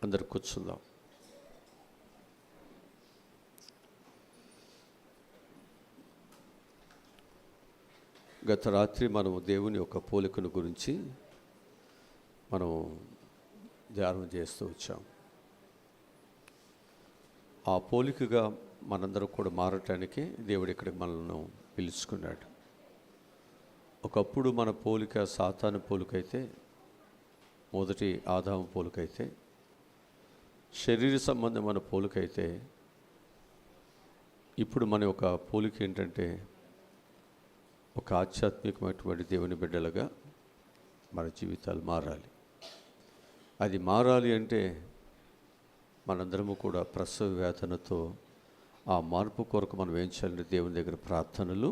అందరు కూర్చుందాం. గత రాత్రి మనము దేవుని యొక్క పోలికను గురించి మనం ధ్యానం చేస్తూ వచ్చాం. ఆ పోలికగా మనందరం కూడా మారటానికి దేవుడు ఇక్కడికి మనల్ని పిలుచుకున్నాడు. ఒకప్పుడు మన పోలిక సాతాను పోలికైతే, మొదటి ఆదాము పోలికైతే, శరీర సంబంధమైన పోలికైతే, ఇప్పుడు మన యొక్క పోలిక ఏంటంటే ఒక ఆధ్యాత్మికమైనటువంటి దేవుని బిడ్డలుగా మన జీవితాలు మారాలి. అది మారాలి అంటే మనందరము కూడా ప్రసవ వేదనతో ఆ మార్పు కొరకు మనం ఏం చేయాలంటే దేవుని దగ్గర ప్రార్థనలు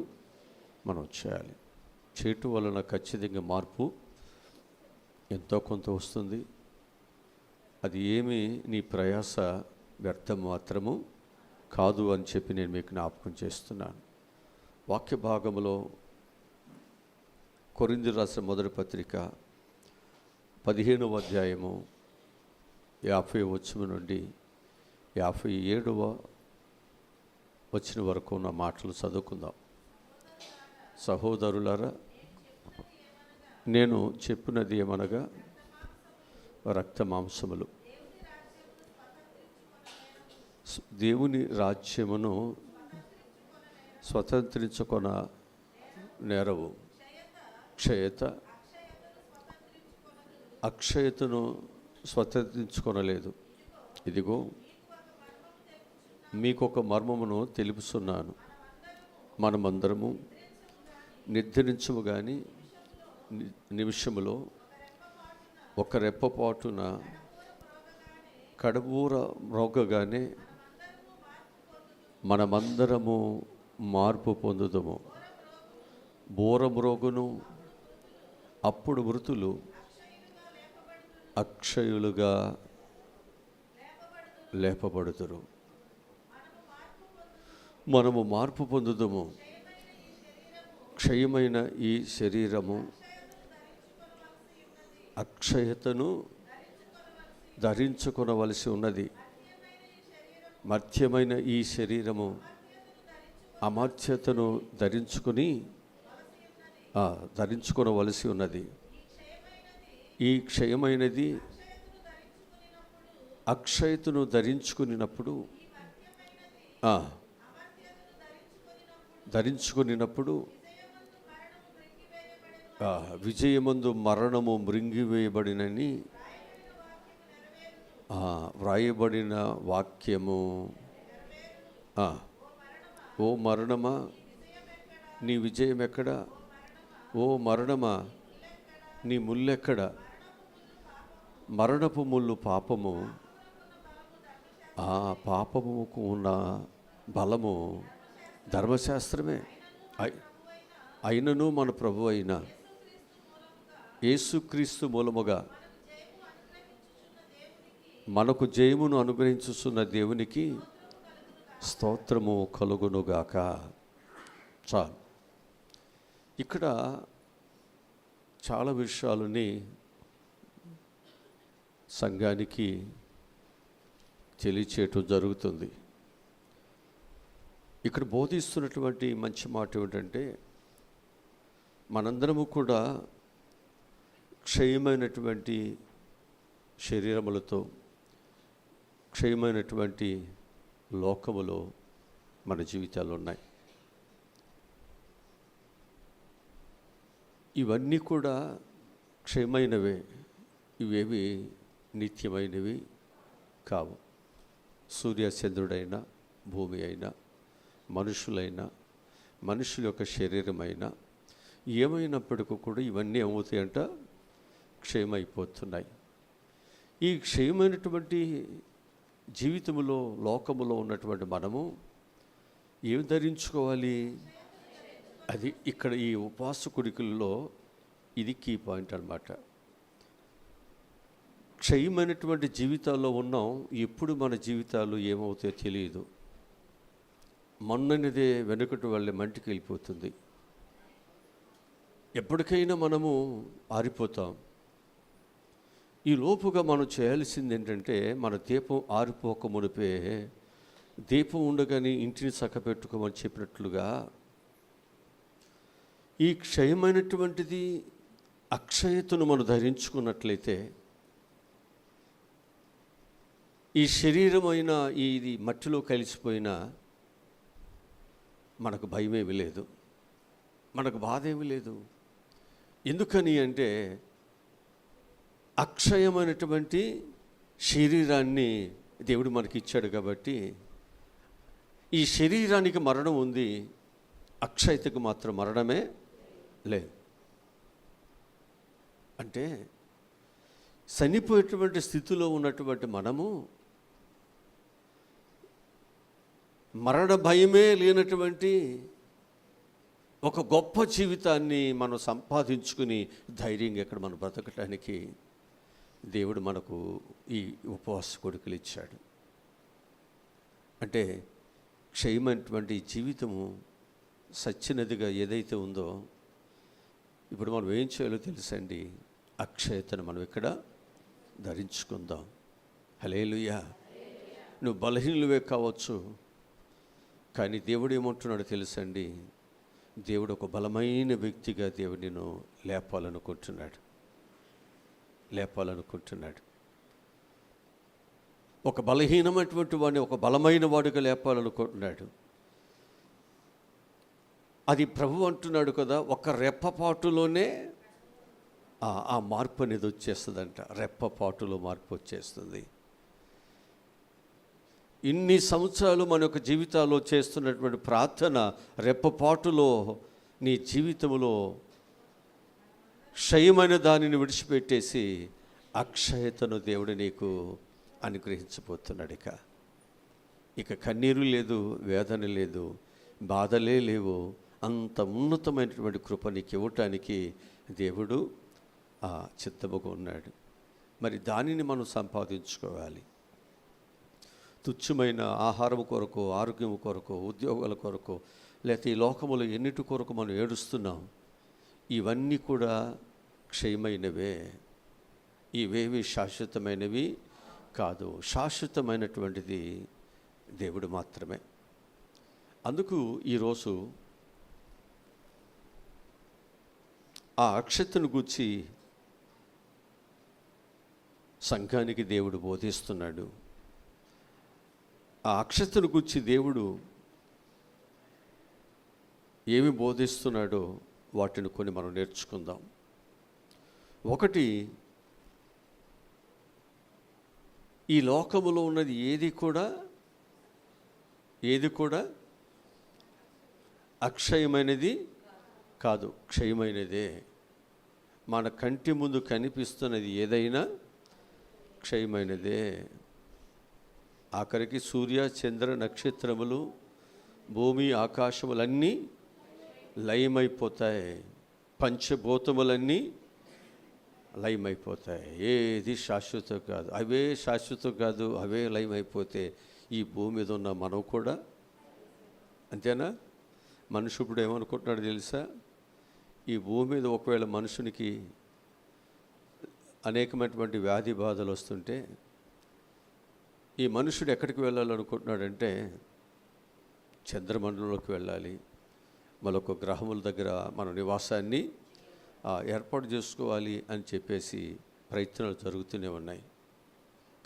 మనం చేయాలి. చేయటం వలన ఖచ్చితంగా మార్పు ఎంతో కొంత వస్తుంది. అది ఏమి నీ ప్రయాస వ్యర్థం మాత్రము కాదు అని చెప్పి నేను మీకు జ్ఞాపకం చేస్తున్నాను. వాక్య భాగంలో కొరింథీయులకు రాసిన మొదటి పత్రిక 15వ అధ్యాయము 50వ వచనం నుండి 57వ వచనం వరకు ఉన్న మాటలు చదువుకుందాం. సహోదరులారా, నేను చెప్పినది ఏమనగా రక్త మాంసములు దేవుని రాజ్యమును స్వతంత్రించుకొన నేరవు. అక్షయతను స్వతంత్రించుకొనలేదు. ఇదిగో మీకొక మర్మమును తెలుపుతున్నాను. మనమందరము నిర్ధరించము కానీ నిమిషములో ఒక రెప్పపాటున కడుబూర మ్రోగగానే మనమందరము మార్పు పొందుదము. బూర మ్రోగును, అప్పుడు మృతులు అక్షయులుగా లేపబడుదురు. మనము మార్పు పొందుదము. క్షయమైన ఈ శరీరము అక్షయతను ధరించుకొనవలసి ఉన్నది. మర్త్యమైన ఈ శరీరము అమర్త్యతను ధరించుకొనవలసి ఉన్నది. ఈ క్షయమైనది అక్షయతను ధరించుకునినప్పుడు విజయమందు మరణము మృంగివేయబడినని వ్రాయబడిన వాక్యము. ఓ మరణమా, నీ విజయం ఎక్కడ? ఓ మరణమా, నీ ముల్లెక్కడ? మరణపు ముళ్ళు పాపము. ఆ పాపముకు ఉన్న బలము ధర్మశాస్త్రమే. అయినను మన ప్రభు అయిన యేసుక్రీస్తు మూలముగా మనకు జయమును అనుగ్రహించుచున్న దేవునికి స్తోత్రము కలుగునుగాక. చాలు. ఇక్కడ చాలా విషయాలని సంఘానికి తెలియచేయటం జరుగుతుంది. ఇక్కడ బోధిస్తున్నటువంటి మంచి మాట ఏమిటంటే, మనందరము కూడా క్షయమైనటువంటి శరీరములతో, క్షయమైనటువంటి లోకములో మన జీవితాలు ఉన్నాయి. ఇవన్నీ కూడా క్షయమైనవే. ఇవేవి నిత్యమైనవి కావు. సూర్యచంద్రుడైనా, భూమి అయినా, మనుషులైనా, మనుషుల యొక్క శరీరమైనా, ఏమైనప్పటికీ కూడా ఇవన్నీ ఏమవుతాయంట? క్షయమైపోతున్నాయి. ఈ క్షయమైనటువంటి జీవితంలో, లోకములో ఉన్నటువంటి మనము ఏమి ధరించుకోవాలి? అది ఇక్కడ ఈ ఉపవాస కుడికల్లో ఇది కీ పాయింట్ అన్నమాట. క్షయమైనటువంటి జీవితాల్లో ఉన్నాం. ఎప్పుడు మన జీవితాలు ఏమవుతాయో తెలియదు. మొన్ననిదే వెనుకటి వాళ్ళే మంటికి వెళ్ళిపోతుంది. ఎప్పటికైనా మనము ఆరిపోతాం. ఈ లోపుగా మనం చేయాల్సింది ఏంటంటే, మన దీపం ఆరిపోక మునిపే దీపం ఉండగానే ఇంటిని చక్కబెట్టుకోమని చెప్పినట్లుగా ఈ క్షయమైనటువంటిది అక్షయతను మనం ధరించుకున్నట్లయితే ఈ శరీరమైన ఇది మట్టిలో కలిసిపోయినా మనకు భయమేమి లేదు, మనకు బాధ ఏమీ లేదు. ఎందుకని అంటే అక్షయమైనటువంటి శరీరాన్ని దేవుడు మనకి ఇచ్చాడు కాబట్టి. ఈ శరీరానికి మరణం ఉంది, అక్షయతకు మాత్రం మరణమే లేదు. అంటే చనిపోయేటువంటి స్థితిలో ఉన్నటువంటి మనము మరణ భయమే లేనటువంటి ఒక గొప్ప జీవితాన్ని మనం సంపాదించుకుని ధైర్యంగా ఇక్కడ మనం బ్రతకటానికి దేవుడు మనకు ఈ ఉపవాస కొడుకులు ఇచ్చాడు. అంటే క్షయమైనటువంటి జీవితము సచ్చినదిగా ఏదైతే ఉందో ఇప్పుడు మనం ఏం చేయాలో తెలుసండి, అక్షయతను మనం ఇక్కడ ధరించుకుందాం. హల్లెలూయా. నువ్వు బలహీనులవే కావచ్చు, కానీ దేవుడు ఏమంటున్నాడో తెలుసండి, దేవుడు ఒక బలమైన వ్యక్తిగా దేవుడు నిన్ను లేపాలనుకుంటున్నాడు. ఒక బలహీనమైనటువంటి వాడిని ఒక బలమైన వాడిగా లేపాలనుకుంటున్నాడు. అది ప్రభు అంటున్నాడు కదా, ఒక రెప్పపాటులోనే ఆ మార్పు అనేది వచ్చేస్తుందంట. రెప్పపాటులో మార్పు వచ్చేస్తుంది. ఇన్ని సంవత్సరాలు మన యొక్క జీవితాల్లో చేస్తున్నటువంటి ప్రార్థన రెప్పపాటులో నీ జీవితంలో క్షయమైన దానిని విడిచిపెట్టేసి అక్షయతను దేవుడు నీకు అనుగ్రహించబోతున్నాడు. ఇక కన్నీరు లేదు, వేదన లేదు, బాధలే లేవు. అంత ఉన్నతమైనటువంటి కృప నీకు ఇవ్వటానికి దేవుడు చిత్తముగా ఉన్నాడు. మరి దానిని మనం సంపాదించుకోవాలి. తుచ్చమైన ఆహారం కొరకు, ఆరోగ్యం కొరకు, ఉద్యోగాల కొరకు, లేకపోతే ఈ లోకములో ఎన్నిటి కొరకు మనం ఏడుస్తున్నాం, ఇవన్నీ కూడా క్షయమైనవే. ఇవేవి శాశ్వతమైనవి కాదు. శాశ్వతమైనటువంటిది దేవుడు మాత్రమే. అందుకు ఈరోజు ఆ అక్షతను గూర్చి సంఘానికి దేవుడు బోధిస్తున్నాడు. ఆ అక్షతను గూర్చి దేవుడు ఏమి బోధిస్తున్నాడో వాటిని కొన్ని మనం నేర్చుకుందాం. ఒకటి, ఈ లోకములో ఉన్నది ఏది కూడా అక్షయమైనది కాదు, క్షయమైనదే. మన కంటి ముందు కనిపిస్తున్నది ఏదైనా క్షయమైనదే. ఆఖరికి సూర్య చంద్ర నక్షత్రములు, భూమి ఆకాశములన్నీ లయమైపోతాయి. పంచభూతములన్నీ లయమైపోతాయి. ఏది శాశ్వతం కాదు. అవే శాశ్వతం కాదు, అవే లయమైపోతే ఈ భూమి మీద ఉన్న మనం కూడా అంతేనా? మనిషి ఇప్పుడు ఏమనుకుంటున్నాడు తెలుసా? ఈ భూమి మీద ఒకవేళ మనుషునికి అనేకమైనటువంటి వ్యాధి బాధలు వస్తుంటే ఈ మనుషుడు ఎక్కడికి వెళ్ళాలనుకుంటున్నాడంటే చంద్రమండలంలోకి వెళ్ళాలి, మరొక గ్రహముల దగ్గర మన నివాసాన్ని ఏర్పాటు చేసుకోవాలి అని చెప్పేసి ప్రయత్నాలు జరుగుతూనే ఉన్నాయి.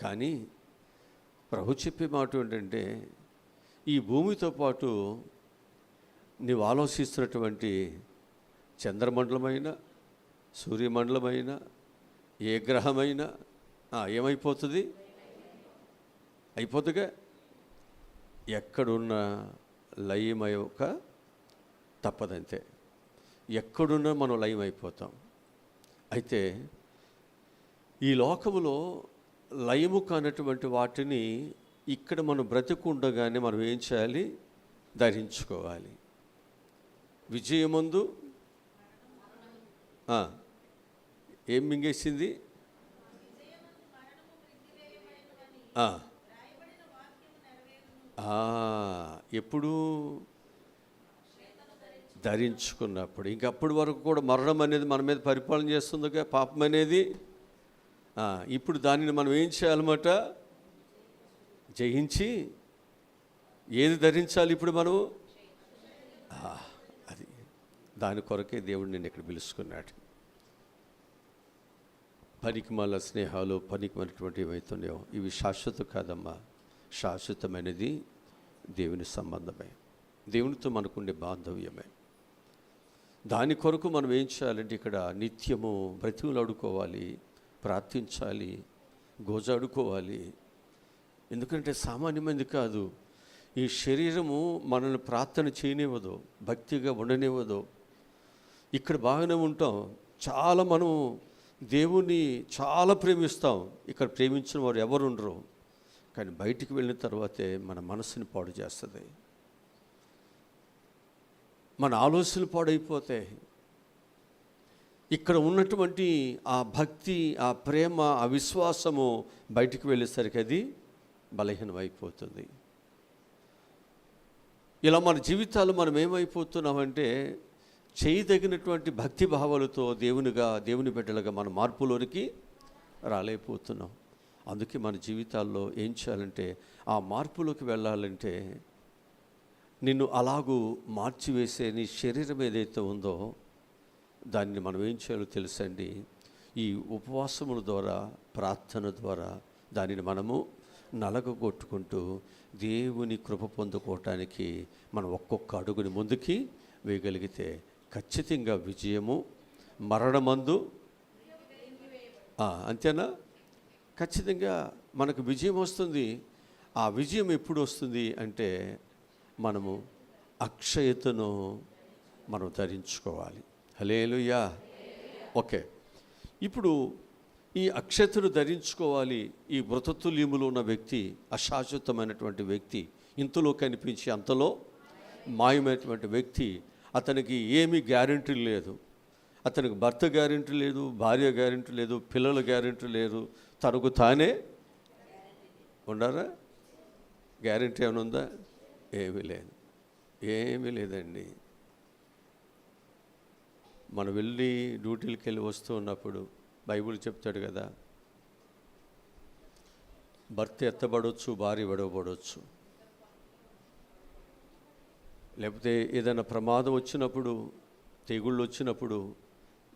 కానీ ప్రభు చెప్పే మాట ఏంటంటే, ఈ భూమితో పాటు నీవు ఆలోచిస్తున్నటువంటి చంద్రమండలమైన, సూర్యమండలమైన, ఏ గ్రహమైనా ఏమైపోతుంది? అయిపోతుందిగా. ఎక్కడున్న లయమయక తప్పదంతే. ఎక్కడున్నా మనం లయమైపోతాం. అయితే ఈ లోకములో లయము కానటువంటి వాటిని ఇక్కడ మనం బ్రతికుండగానే మనం ఏం చేయాలి? ధరించుకోవాలి. విజయమందు ఏం మింగేసింది? ఎప్పుడు? ధరించుకున్నప్పుడు. ఇంకప్పటి వరకు కూడా మరణం అనేది మన మీద పరిపాలన చేస్తుందిగా, పాపం అనేది ఇప్పుడు దానిని మనం ఏం చేయాలన్నమాట? జయించి ఏది ధరించాలి ఇప్పుడు మనం? అది దాని కొరకే దేవుడు నిన్ను ఇక్కడ పిలుచుకున్నాడు. పనికిమాల స్నేహాలు, పనికిమాలినటువంటి ఏమవుతున్నాయో ఇవి శాశ్వతం కాదమ్మా. శాశ్వతమైనది దేవుని సంబంధమే, దేవునితో మనకుండే బాంధవ్యమే. దాని కొరకు మనం ఏం చేయాలంటే ఇక్కడ నిత్యము బ్రతిమలాడుకోవాలి, ప్రార్థించాలి, గోజాడుకోవాలి. ఎందుకంటే సామాన్యమైనది కాదు. ఈ శరీరము మనల్ని ప్రార్థన చేయనివ్వదు, భక్తిగా ఉండనివ్వదు. ఇక్కడ బాగానే ఉంటాం, చాలా మనం దేవుణ్ణి చాలా ప్రేమిస్తాం. ఇక్కడ ప్రేమించిన వారు ఎవరు ఉండరు. కానీ బయటికి వెళ్ళిన తర్వాతే మన మనసుని పాడు చేస్తుంది, మన ఆలోచనలు పాడైపోతాయి. ఇక్కడ ఉన్నటువంటి ఆ భక్తి, ఆ ప్రేమ, ఆ విశ్వాసము బయటికి వెళ్ళేసరికి అది బలహీనమైపోతుంది. ఇలా మన జీవితాలు మనం ఏమైపోతున్నామంటే చేయదగినటువంటి భక్తి భావాలతో దేవుని బిడ్డలుగా మన మార్పులోనికి రాలేకపోతున్నాం. అందుకే మన జీవితాల్లో ఏం చేయాలంటే ఆ మార్పులోకి వెళ్ళాలంటే నిన్ను అలాగూ మార్చివేసే నీ శరీరం ఏదైతే ఉందో దాన్ని మనం ఏం చేయాలో తెలుసండి. ఈ ఉపవాసముల ద్వారా, ప్రార్థన ద్వారా దానిని మనము నలగగొట్టుకుంటూ దేవుని కృప పొందుకోవటానికి మనం ఒక్కొక్క అడుగుని ముందుకి వేయగలిగితే ఖచ్చితంగా విజయము మరణమందు అంతేనా? ఖచ్చితంగా మనకు విజయం వస్తుంది. ఆ విజయం ఎప్పుడు వస్తుంది అంటే మనము అక్షయతను మనం ధరించుకోవాలి. హల్లెలూయా. ఓకే, ఇప్పుడు ఈ అక్షతను ధరించుకోవాలి. ఈ మృతతుల్యములో ఉన్న వ్యక్తి, అశాశ్వతమైనటువంటి వ్యక్తి, ఇంతలో కనిపించి అంతలో మాయమైనటువంటి వ్యక్తి, అతనికి ఏమీ గ్యారెంటీ లేదు. అతనికి భర్త గ్యారెంటీ లేదు, భార్య గ్యారెంటీ లేదు, పిల్లల గ్యారెంటీ లేదు, తనకు తానే ఉండారా? గ్యారెంటీ ఏమైనా ఉందా? ఏమీ లేదు, ఏమీ లేదండి. మనం వెళ్ళి డ్యూటీలకు వెళ్ళి వస్తూ ఉన్నప్పుడు బైబిల్ చెప్తాడు కదా, భర్త ఎత్తబడవచ్చు, భార్య విడవబడవచ్చు. లేకపోతే ఏదైనా ప్రమాదం వచ్చినప్పుడు, తెగుళ్ళు వచ్చినప్పుడు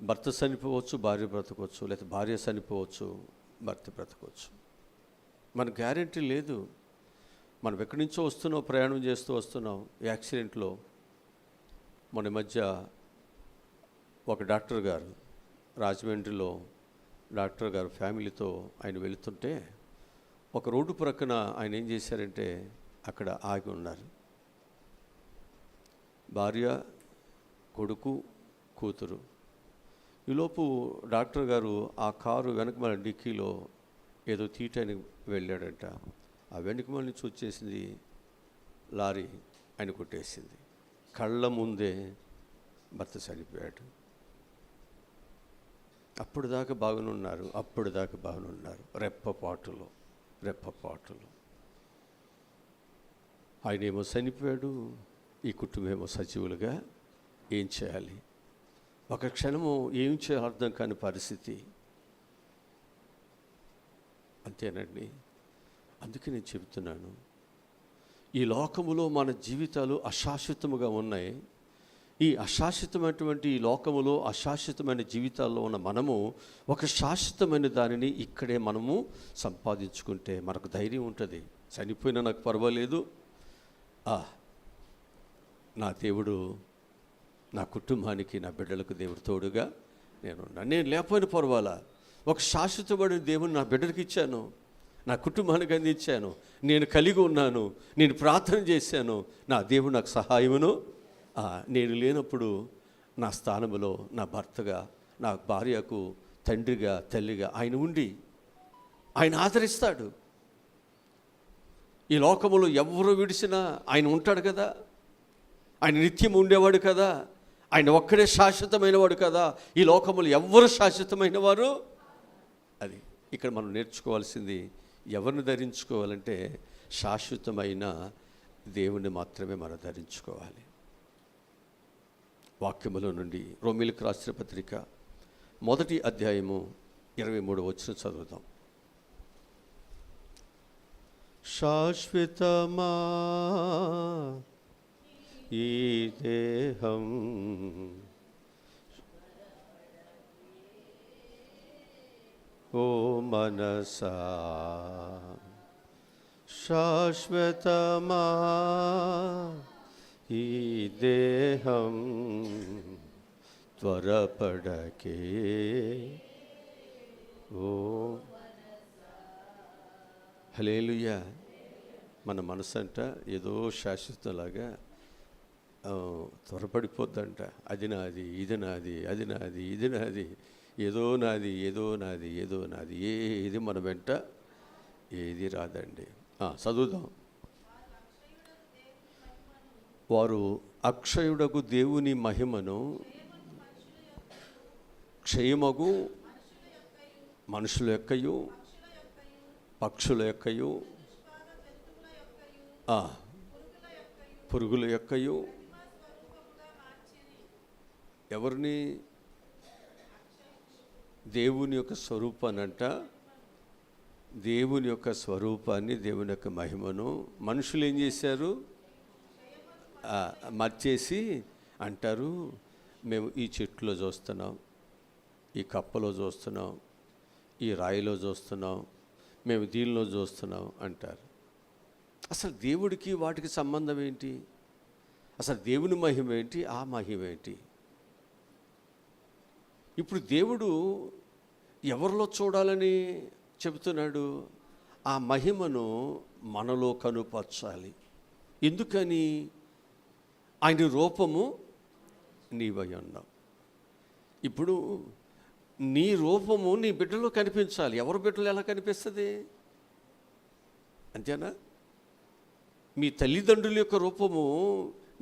భర్త చనిపోవచ్చు, భార్య బ్రతకవచ్చు, లేకపోతే భార్య చనిపోవచ్చు, భర్త బ్రతకవచ్చు. మన గ్యారెంటీ లేదు. మనం ఎక్కడి నుంచో వస్తున్నాం, ప్రయాణం చేస్తూ వస్తున్నాం, యాక్సిడెంట్లో మన మధ్య ఒక డాక్టర్ గారు, రాజమండ్రిలో డాక్టర్ గారు ఫ్యామిలీతో ఆయన వెళుతుంటే ఒక రోడ్డు ప్రక్కన ఆయన ఏం చేశారంటే అక్కడ ఆగి ఉన్నారు. భార్య, కొడుకు, కూతురు. ఈలోపు డాక్టర్ గారు ఆ కారు వెనకమాల డిక్కీలో ఏదో తీయటానికి వెళ్ళాడంట. ఆ వెనకమాల నుంచి వచ్చేసింది లారీ, ఆయన కొట్టేసింది. కళ్ళ ముందే భర్త చనిపోయాడు. అప్పుడు దాకా బాగునున్నారు, రెప్పపాటులో ఆయనేమో చనిపోయాడు, ఈ కుటుంబమేమో సజీవులుగా. ఏం చేయాలి? ఒక క్షణము ఏం చేయాలో అర్థం కాని పరిస్థితి. అంతేనండి. అందుకే నేను చెబుతున్నాను, ఈ లోకములో మన జీవితాలు అశాశ్వతముగా ఉన్నాయి. ఈ అశాశ్వతమైనటువంటి ఈ లోకములో అశాశ్వతమైన జీవితాల్లో ఉన్న మనము ఒక శాశ్వతమైన దానిని ఇక్కడే మనము సంపాదించుకుంటే మనకు ధైర్యం ఉంటుంది. చనిపోయినా నాకు పర్వాలేదు, నా దేవుడు నా కుటుంబానికి, నా బిడ్డలకు దేవుడు తోడుగా నేను లేకపోయినా పర్వాలా, ఒక శాశ్వతమైన దేవుని నా బిడ్డలకు ఇచ్చాను, నా కుటుంబానికి అందించాను, నేను కలిగి ఉన్నాను, నేను ప్రార్థన చేశాను, నా దేవుడు నాకు సహాయమును. నేను లేనప్పుడు నా స్థానంలో నా భర్తగా, నా భార్యకు తండ్రిగా, తల్లిగా ఆయన ఉండి ఆయన ఆదరిస్తాడు. ఈ లోకములో ఎవరు విడిచినా ఆయన ఉంటాడు కదా, ఆయన నిత్యం ఉండేవాడు కదా, ఆయన ఒక్కడే శాశ్వతమైన వాడు కదా. ఈ లోకములు ఎవ్వరు శాశ్వతమైన వారు. అది ఇక్కడ మనం నేర్చుకోవాల్సింది. ఎవరిని ధరించుకోవాలంటే శాశ్వతమైన దేవుణ్ణి మాత్రమే మనం ధరించుకోవాలి. వాక్యములో నుండి రోమీయులకు రాసిన పత్రిక 1వ అధ్యాయము 23 వచనం చదువుదాం. శాశ్వతమా ఈ దేహం, ఓ మనసా శాశ్వతమా ఈ దేహం, త్వరపడకే ఓ. హల్లెలూయా. మన మనసు అంట ఏదో శాశ్వతంలాగా త్వరపడిపోద్దంట. అది నాది, ఇది నాది, అది నాది, ఇది నాది, ఏదో నాది, ఏదో నాది, ఏదో నాది. ఏది మన వెంట ఏది రాదండి. చదువుదాం. వారు అక్షయుడకు దేవుని మహిమను క్షయమగు మనుషుల యొక్కయు పక్షుల యొక్కయు పురుగుల యొక్కయు ఎవరిని? దేవుని యొక్క స్వరూపానంట, దేవుని యొక్క స్వరూపాన్ని, దేవుని యొక్క మహిమను మనుషులు ఏం చేశారు? మార్చేసి అంటారు, మేము ఈ చెట్టులో చూస్తున్నాం, ఈ కప్పలో చూస్తున్నాం, ఈ రాయిలో చూస్తున్నాం, మేము దీనిలో చూస్తున్నాం అంటారు. అసలు దేవుడికి వాటికి సంబంధం ఏంటి? అసలు దేవుని మహిమ ఏంటి? ఆ మహిమ ఏంటి? ఇప్పుడు దేవుడు ఎవరిలో చూడాలని చెబుతున్నాడు? ఆ మహిమను మనలో కనుపరచాలి. ఎందుకని? ఆయన రూపము నీవై ఉన్నావు. ఇప్పుడు నీ రూపము నీ బిడ్డలో కనిపించాలి. ఎవరి బిడ్డలో ఎలా కనిపిస్తుంది? అంతేనా? మీ తల్లిదండ్రుల యొక్క రూపము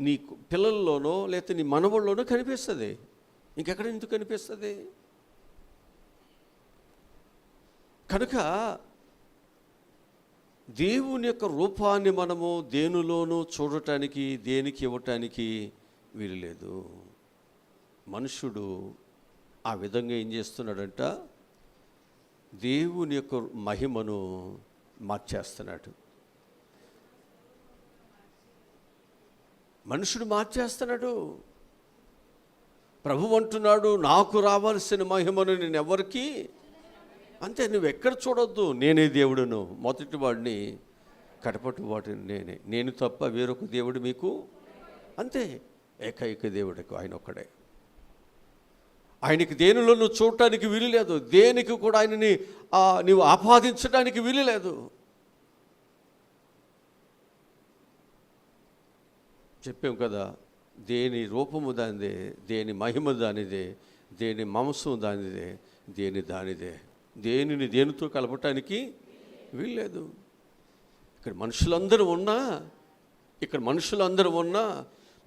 నీ పిల్లల్లోనో లేకపోతే నీ మనవల్లోనో కనిపిస్తుంది. ఇంకెక్కడ ఎందుకు కనిపిస్తుంది? కనుక దేవుని యొక్క రూపాన్ని మనము దేనిలోనూ చూడటానికి, దేనికి ఇవ్వటానికి వీలు లేదు. మనుషుడు ఆ విధంగా ఏం చేస్తున్నాడంట? దేవుని యొక్క మహిమను మార్చేస్తున్నాడు. మనుషుడు మార్చేస్తున్నాడు. ప్రభువు అంటున్నాడు, నాకు రావాల్సిన మహిమను నేను ఎవరికి అంతే. నువ్వు ఎక్కడ చూడొద్దు, నేనే దేవుడును, మొదటి వాడిని, కడపటి వాడిని నేనే, నేను తప్ప వేరొక దేవుడు మీకు అంతే. ఏకైక దేవుడికి ఆయన ఒక్కడే. ఆయనకి దేనిలో నువ్వు చూడటానికి వీలు లేదు, దేనికి కూడా ఆయనని నువ్వు ఆపాదించడానికి వీలు లేదు. చెప్పాం కదా, దేని రూపము దానిదే, దేని మహిమ దానిదే, దేని మాంసం దానిదే, దేని దానిదే. దేనిని దేనితో కలపటానికి వీల్లేదు. ఇక్కడ మనుషులందరూ ఉన్నా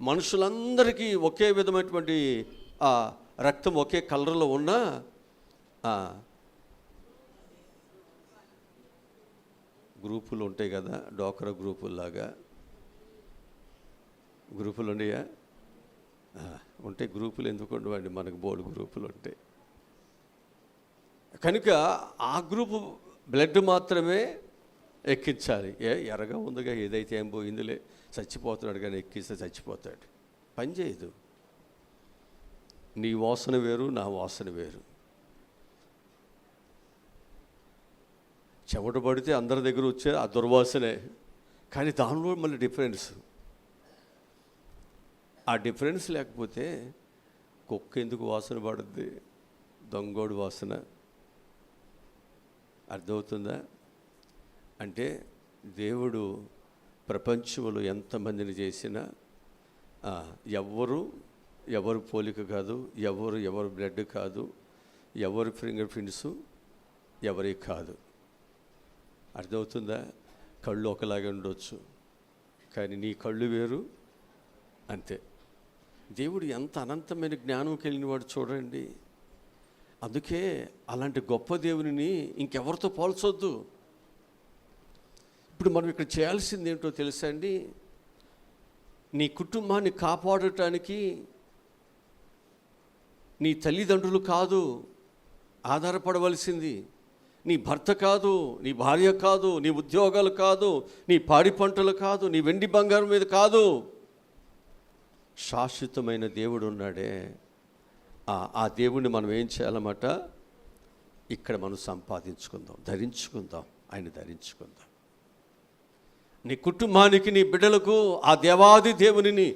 మనుషులందరికీ ఒకే విధమైనటువంటి రక్తం ఒకే కలర్లో ఉన్నా గ్రూపులు ఉంటాయి కదా, డోక్రా గ్రూపుల్లాగా గ్రూపులు ఉన్నాయా? ఉంటాయి. గ్రూపులు ఎందుకు ఉండవండి, మనకు బోర్డు గ్రూపులు ఉంటాయి. కనుక ఆ గ్రూపు బ్లడ్ మాత్రమే ఎక్కించాలి. ఎర్రగా ఉందిగా, ఏదైతే ఏం పోయిందిలే, చచ్చిపోతున్నాడు కానీ ఎక్కిస్తే చచ్చిపోతాడు. పని చేయదు. నీ వాసన వేరు, నా వాసన వేరు. చెమట పడితే అందరి దగ్గర వచ్చే ఆ దుర్వాసనే, కానీ దానిలో మళ్ళీ డిఫరెన్స్. ఆ డిఫరెన్స్ లేకపోతే కుక్క ఎందుకు వాసన పడుద్ది? దొంగోడు వాసన. అర్థమవుతుందా? అంటే దేవుడు ప్రపంచంలో ఎంతమందిని చేసినా ఎవరు పోలిక కాదు, ఎవరు బ్లడ్ కాదు, ఎవరు ఫింగర్ ప్రింట్స్ ఎవరి కాదు. అర్థమవుతుందా? కళ్ళు ఒకలాగే ఉండొచ్చు, కానీ నీ కళ్ళు వేరు అంతే. దేవుడు ఎంత అనంతమైన జ్ఞానం కలిగిన వాడు చూడండి. అందుకే అలాంటి గొప్ప దేవుని ఇంకెవరితో పోల్చొద్దు. ఇప్పుడు మనం ఇక్కడ చేయాల్సింది ఏంటో తెలుసా అండి? నీ కుటుంబాన్ని కాపాడటానికి నీ తల్లిదండ్రులు కాదు, ఆధారపడవలసింది నీ భర్త కాదు, నీ భార్య కాదు, నీ ఉద్యోగాలు కాదు, నీ పాడి పంటలు కాదు, నీ వెండి బంగారం మీద కాదు. శాశ్వతమైన దేవుడు ఉన్నాడే, ఆ దేవుణ్ణి మనం ఏం చేయాలన్నమాట? ఇక్కడ మనం సంపాదించుకుందాం, ధరించుకుందాం, ఆయన ధరించుకుందాం. నీ కుటుంబానికి, నీ బిడ్డలకు ఆ దేవాది దేవునిని,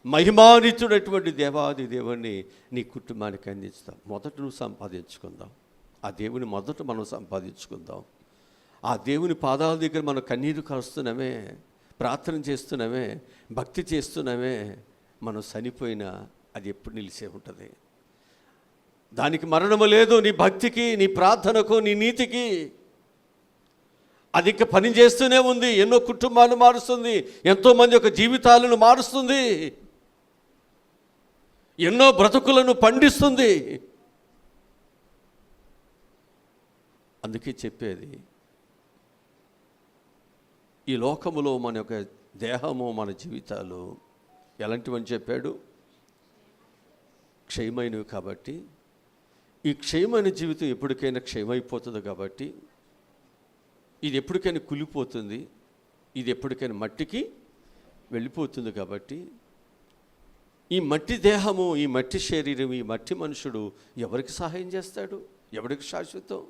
మహిమానితుడైనటువంటి దేవాది దేవుణ్ణి నీ కుటుంబానికి అందిస్తాం. మొదట నువ్వు సంపాదించుకుందాం, ఆ దేవుని మొదట మనం సంపాదించుకుందాం. ఆ దేవుని పాదాల దగ్గర మనం కన్నీరు కారుస్తున్నామే, ప్రార్థన చేస్తున్నామే, భక్తి చేస్తున్నామే. మనం చనిపోయినా అది ఎప్పుడు నిలిచే ఉంటుంది. దానికి మరణము లేదు. నీ భక్తికి, నీ ప్రార్థనకు, నీ నీతికి అది ఇంకా పని చేస్తూనే ఉంది. ఎన్నో కుటుంబాలను మారుస్తుంది, ఎంతోమంది యొక్క జీవితాలను మారుస్తుంది, ఎన్నో బ్రతుకులను పండిస్తుంది. అందుకే చెప్పేది, ఈ లోకములో మన యొక్క దేహము, మన జీవితాలు ఎలాంటివని చెప్పాడు? క్షయమైనవి. కాబట్టి ఈ క్షయమైన జీవితం ఎప్పటికైనా క్షయమైపోతుంది. కాబట్టి ఇది ఎప్పటికైనా కులిపోతుంది, ఇది ఎప్పటికైనా మట్టికి వెళ్ళిపోతుంది. కాబట్టి ఈ మట్టి దేహము, ఈ మట్టి శరీరం, ఈ మట్టి మనుషుడు ఎవరికి సహాయం చేస్తాడు? ఎవరికి శాశ్వతం?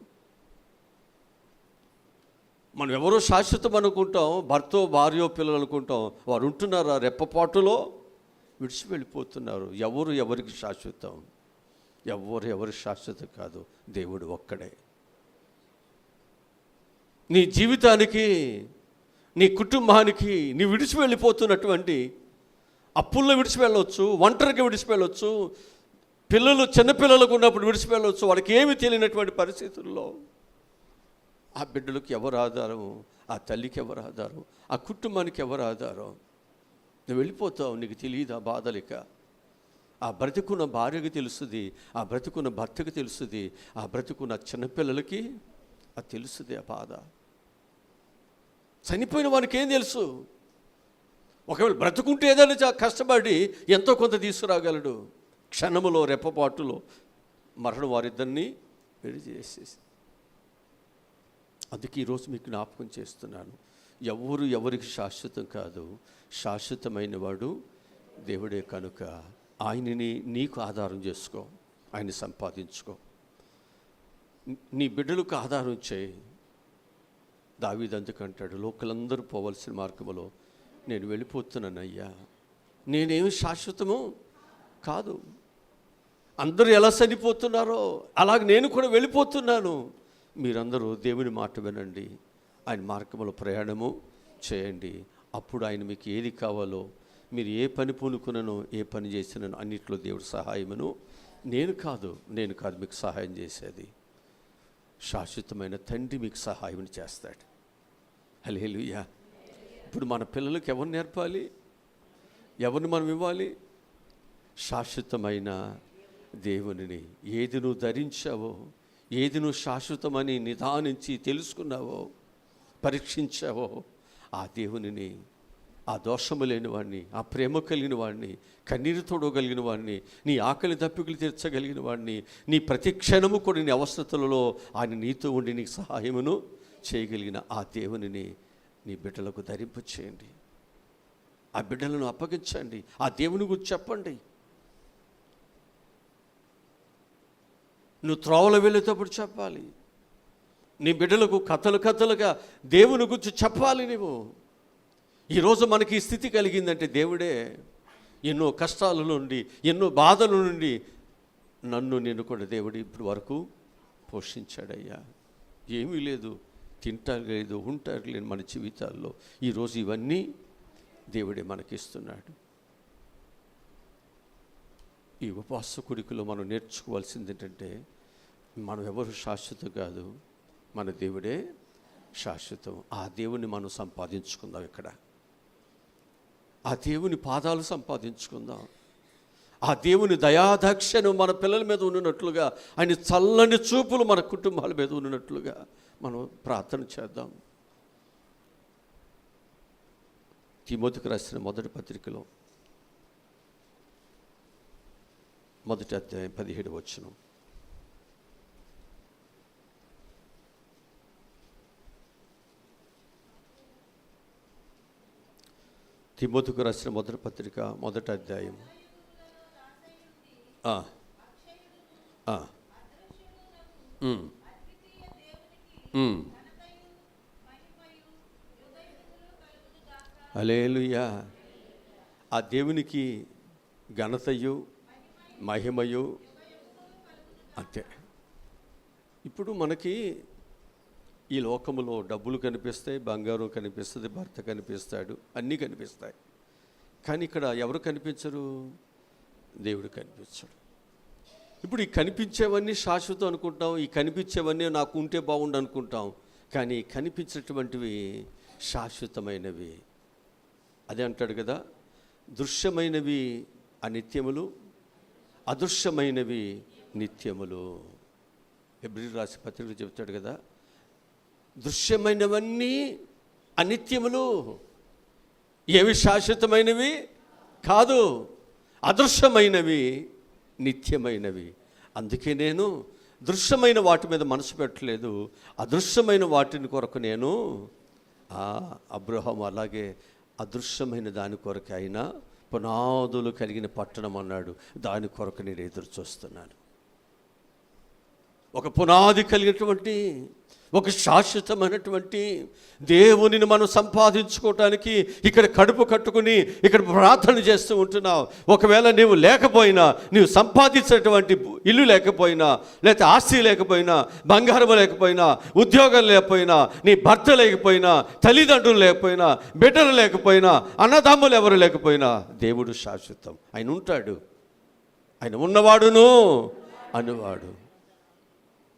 మనం ఎవరో శాశ్వతం అనుకుంటాం, భర్తో భార్యో పిల్లలు అనుకుంటాం. వారు ఉంటున్నారా? రెప్పపాటులో విడిచి వెళ్ళిపోతున్నారు. ఎవరికి శాశ్వతం? ఎవరి శాశ్వతం కాదు, దేవుడు ఒక్కడే. నీ జీవితానికి, నీ కుటుంబానికి నీ విడిచి వెళ్ళిపోతున్నటువంటి అప్పుల్లో విడిచి వెళ్ళవచ్చు, ఒంటరికి విడిచి వెళ్ళవచ్చు, పిల్లలు చిన్నపిల్లలకు ఉన్నప్పుడు విడిచి వెళ్ళవచ్చు. వాళ్ళకి ఏమి తెలియనటువంటి పరిస్థితుల్లో ఆ బిడ్డలకు ఎవరు ఆధారం? ఆ తల్లికి ఎవరు ఆధారం? ఆ కుటుంబానికి ఎవరు ఆధారం? నువ్వు వెళ్ళిపోతావు, నీకు తెలియదు ఆ బాధలిక. ఆ బ్రతుకున్న భార్యకి తెలుస్తుంది, ఆ బ్రతుకున్న భర్తకి తెలుస్తుంది, ఆ బ్రతుకున్న చిన్నపిల్లలకి అది తెలుస్తుంది ఆ బాధ. చనిపోయిన వానికి ఏం తెలుసు? ఒకవేళ బ్రతుకుంటే ఏదైనా కష్టపడి ఎంతో కొంత తీసుకురాగలడు. క్షణములో, రెప్పపాటులో మరణం వారిద్దరినీ విడి చేసేసి. అందుకే ఈరోజు మీకు జ్ఞాపకం చేస్తున్నాను, ఎవరికి శాశ్వతం కాదు, శాశ్వతమైన వాడు దేవుడే. కనుక ఆయనని నీకు ఆధారం చేసుకో, ఆయన్ని సంపాదించుకో, నీ బిడ్డలకు ఆధారం చేయి. దావీదు అందుకంటాడు, లోకలందరూ పోవలసిన మార్గంలో నేను వెళ్ళిపోతున్నానయ్యా. నేనేమి శాశ్వతము కాదు. అందరూ ఎలా చనిపోతున్నారో అలాగే నేను కూడా వెళ్ళిపోతున్నాను. మీరందరూ దేవుని మాట వినండి, ఆయన మార్గంలో ప్రయాణము చేయండి. అప్పుడు ఆయన మీకు ఏది కావాలో, మీరు ఏ పని పూనుకున్నానో, ఏ పని చేసినానో అన్నిట్లో దేవుడు సహాయమును నేను కాదు మీకు సహాయం చేసేది శాశ్వతమైన తండ్రి మీకు సహాయం చేస్తాడు. హల్లెలూయా. ఇప్పుడు మన పిల్లలకు ఎవరు నేర్పాలి? ఎవరిని మనం ఇవ్వాలి? శాశ్వతమైన దేవునిని. ఏది నువ్వు ధరించావో, ఏది నువ్వు శాశ్వతమని నిదానించి తెలుసుకున్నావో, పరీక్షించావో, ఆ దేవునిని, ఆ దోషము లేని వాడిని, ఆ ప్రేమ కలిగిన వాడిని, కన్నీరు తోడగలిగిన వాడిని, నీ ఆకలి దప్పికలు తీర్చగలిగిన వాడిని, నీ ప్రతి క్షణము కూడా నీ అవస్థలలో ఆయన నీతో ఉండి నీకు సహాయమును చేయగలిగిన ఆ దేవునిని నీ బిడ్డలకు ధరింప చేయండి. ఆ బిడ్డలను అప్పగించండి, ఆ దేవుని గురించి చెప్పండి. నువ్వు త్రోవలో వెళ్ళేటప్పుడు చెప్పాలి. నీ బిడ్డలకు కథలుగా దేవుని గురించి చెప్పాలి. నువ్వు ఈరోజు మనకి ఈ స్థితి కలిగిందంటే దేవుడే ఎన్నో కష్టాల నుండి, ఎన్నో బాధల నుండి నేను కూడా దేవుడు ఇప్పుడు వరకు పోషించాడయ్యా. ఏమీ లేదు, తింటారు లేదు, ఉంటారు లేదు మన జీవితాల్లో. ఈరోజు ఇవన్నీ దేవుడే మనకిస్తున్నాడు. ఈ ఉపవాస కుడికలో మనం నేర్చుకోవాల్సింది ఏంటంటే, మనం ఎవరు శాశ్వతం కాదు, మన దేవుడే శాశ్వతం. ఆ దేవుని మనం సంపాదించుకుందాం. ఇక్కడ ఆ దేవుని పాదాలు సంపాదించుకుందాం. ఆ దేవుని దయాదాక్షను మన పిల్లల మీద ఉన్నట్లుగా, ఆయన చల్లని చూపులు మన కుటుంబాల మీద ఉన్నట్లుగా మనం ప్రార్థన చేద్దాం. తిమోతికి రాసిన మొదటి పత్రికలో 1వ అధ్యాయం 17వ వచనం. తిమోతికి రాసిన మొదటి పత్రిక 1వ అధ్యాయం. హల్లెలూయా. ఆ దేవునికి ఘనతయు మహిమయు అంతే. ఇప్పుడు మనకి ఈ లోకములో డబ్బులు కనిపిస్తాయి, బంగారం కనిపిస్తుంది, భర్త కనిపిస్తాడు, అన్నీ కనిపిస్తాయి. కానీ ఇక్కడ ఎవరు కనిపించరు? దేవుడు కనిపించడు. ఇప్పుడు ఈ కనిపించేవన్నీ శాశ్వతం అనుకుంటాం, ఈ కనిపించేవన్నీ నాకు ఉంటే బాగుండు అనుకుంటాం. కానీ కనిపించేటువంటివి శాశ్వతమైనవి. అదే అంటాడు కదా, దృశ్యమైనవి అనిత్యములు, అదృశ్యమైనవి నిత్యములు. హెబ్రీయులకు రాసిన పత్రికలో చెప్తాడు కదా, దృశ్యమైనవన్నీ అనిత్యములు, ఏవి శాశ్వతమైనవి కాదు, అదృశ్యమైనవి నిత్యమైనవి. అందుకే నేను దృశ్యమైన వాటి మీద మనసు పెట్టలేదు, అదృశ్యమైన వాటిని కొరకు నేను అబ్రహాము అలాగే అదృశ్యమైన దాని కొరకు అయినా పునాదులు కలిగిన పట్టణం అన్నాడు, దాని కొరకు నేను ఎదురు చూస్తున్నాను. ఒక పునాది కలిగినటువంటి, ఒక శాశ్వతమైనటువంటి దేవునిని మనం సంపాదించుకోవటానికి ఇక్కడ కడుపు కట్టుకుని ఇక్కడ ప్రార్థన చేస్తూ ఉంటున్నావు. ఒకవేళ నీవు లేకపోయినా, నీవు సంపాదించినటువంటి ఇల్లు లేకపోయినా, లేకపోతే ఆస్తి లేకపోయినా, బంగారం లేకపోయినా, ఉద్యోగం లేకపోయినా, నీ భర్త లేకపోయినా, తల్లిదండ్రులు లేకపోయినా, బిడ్డలు లేకపోయినా, అన్నదమ్ములు ఎవరు లేకపోయినా, దేవుడు శాశ్వతం. ఆయన ఉంటాడు. ఆయన ఉన్నవాడును అనువాడు.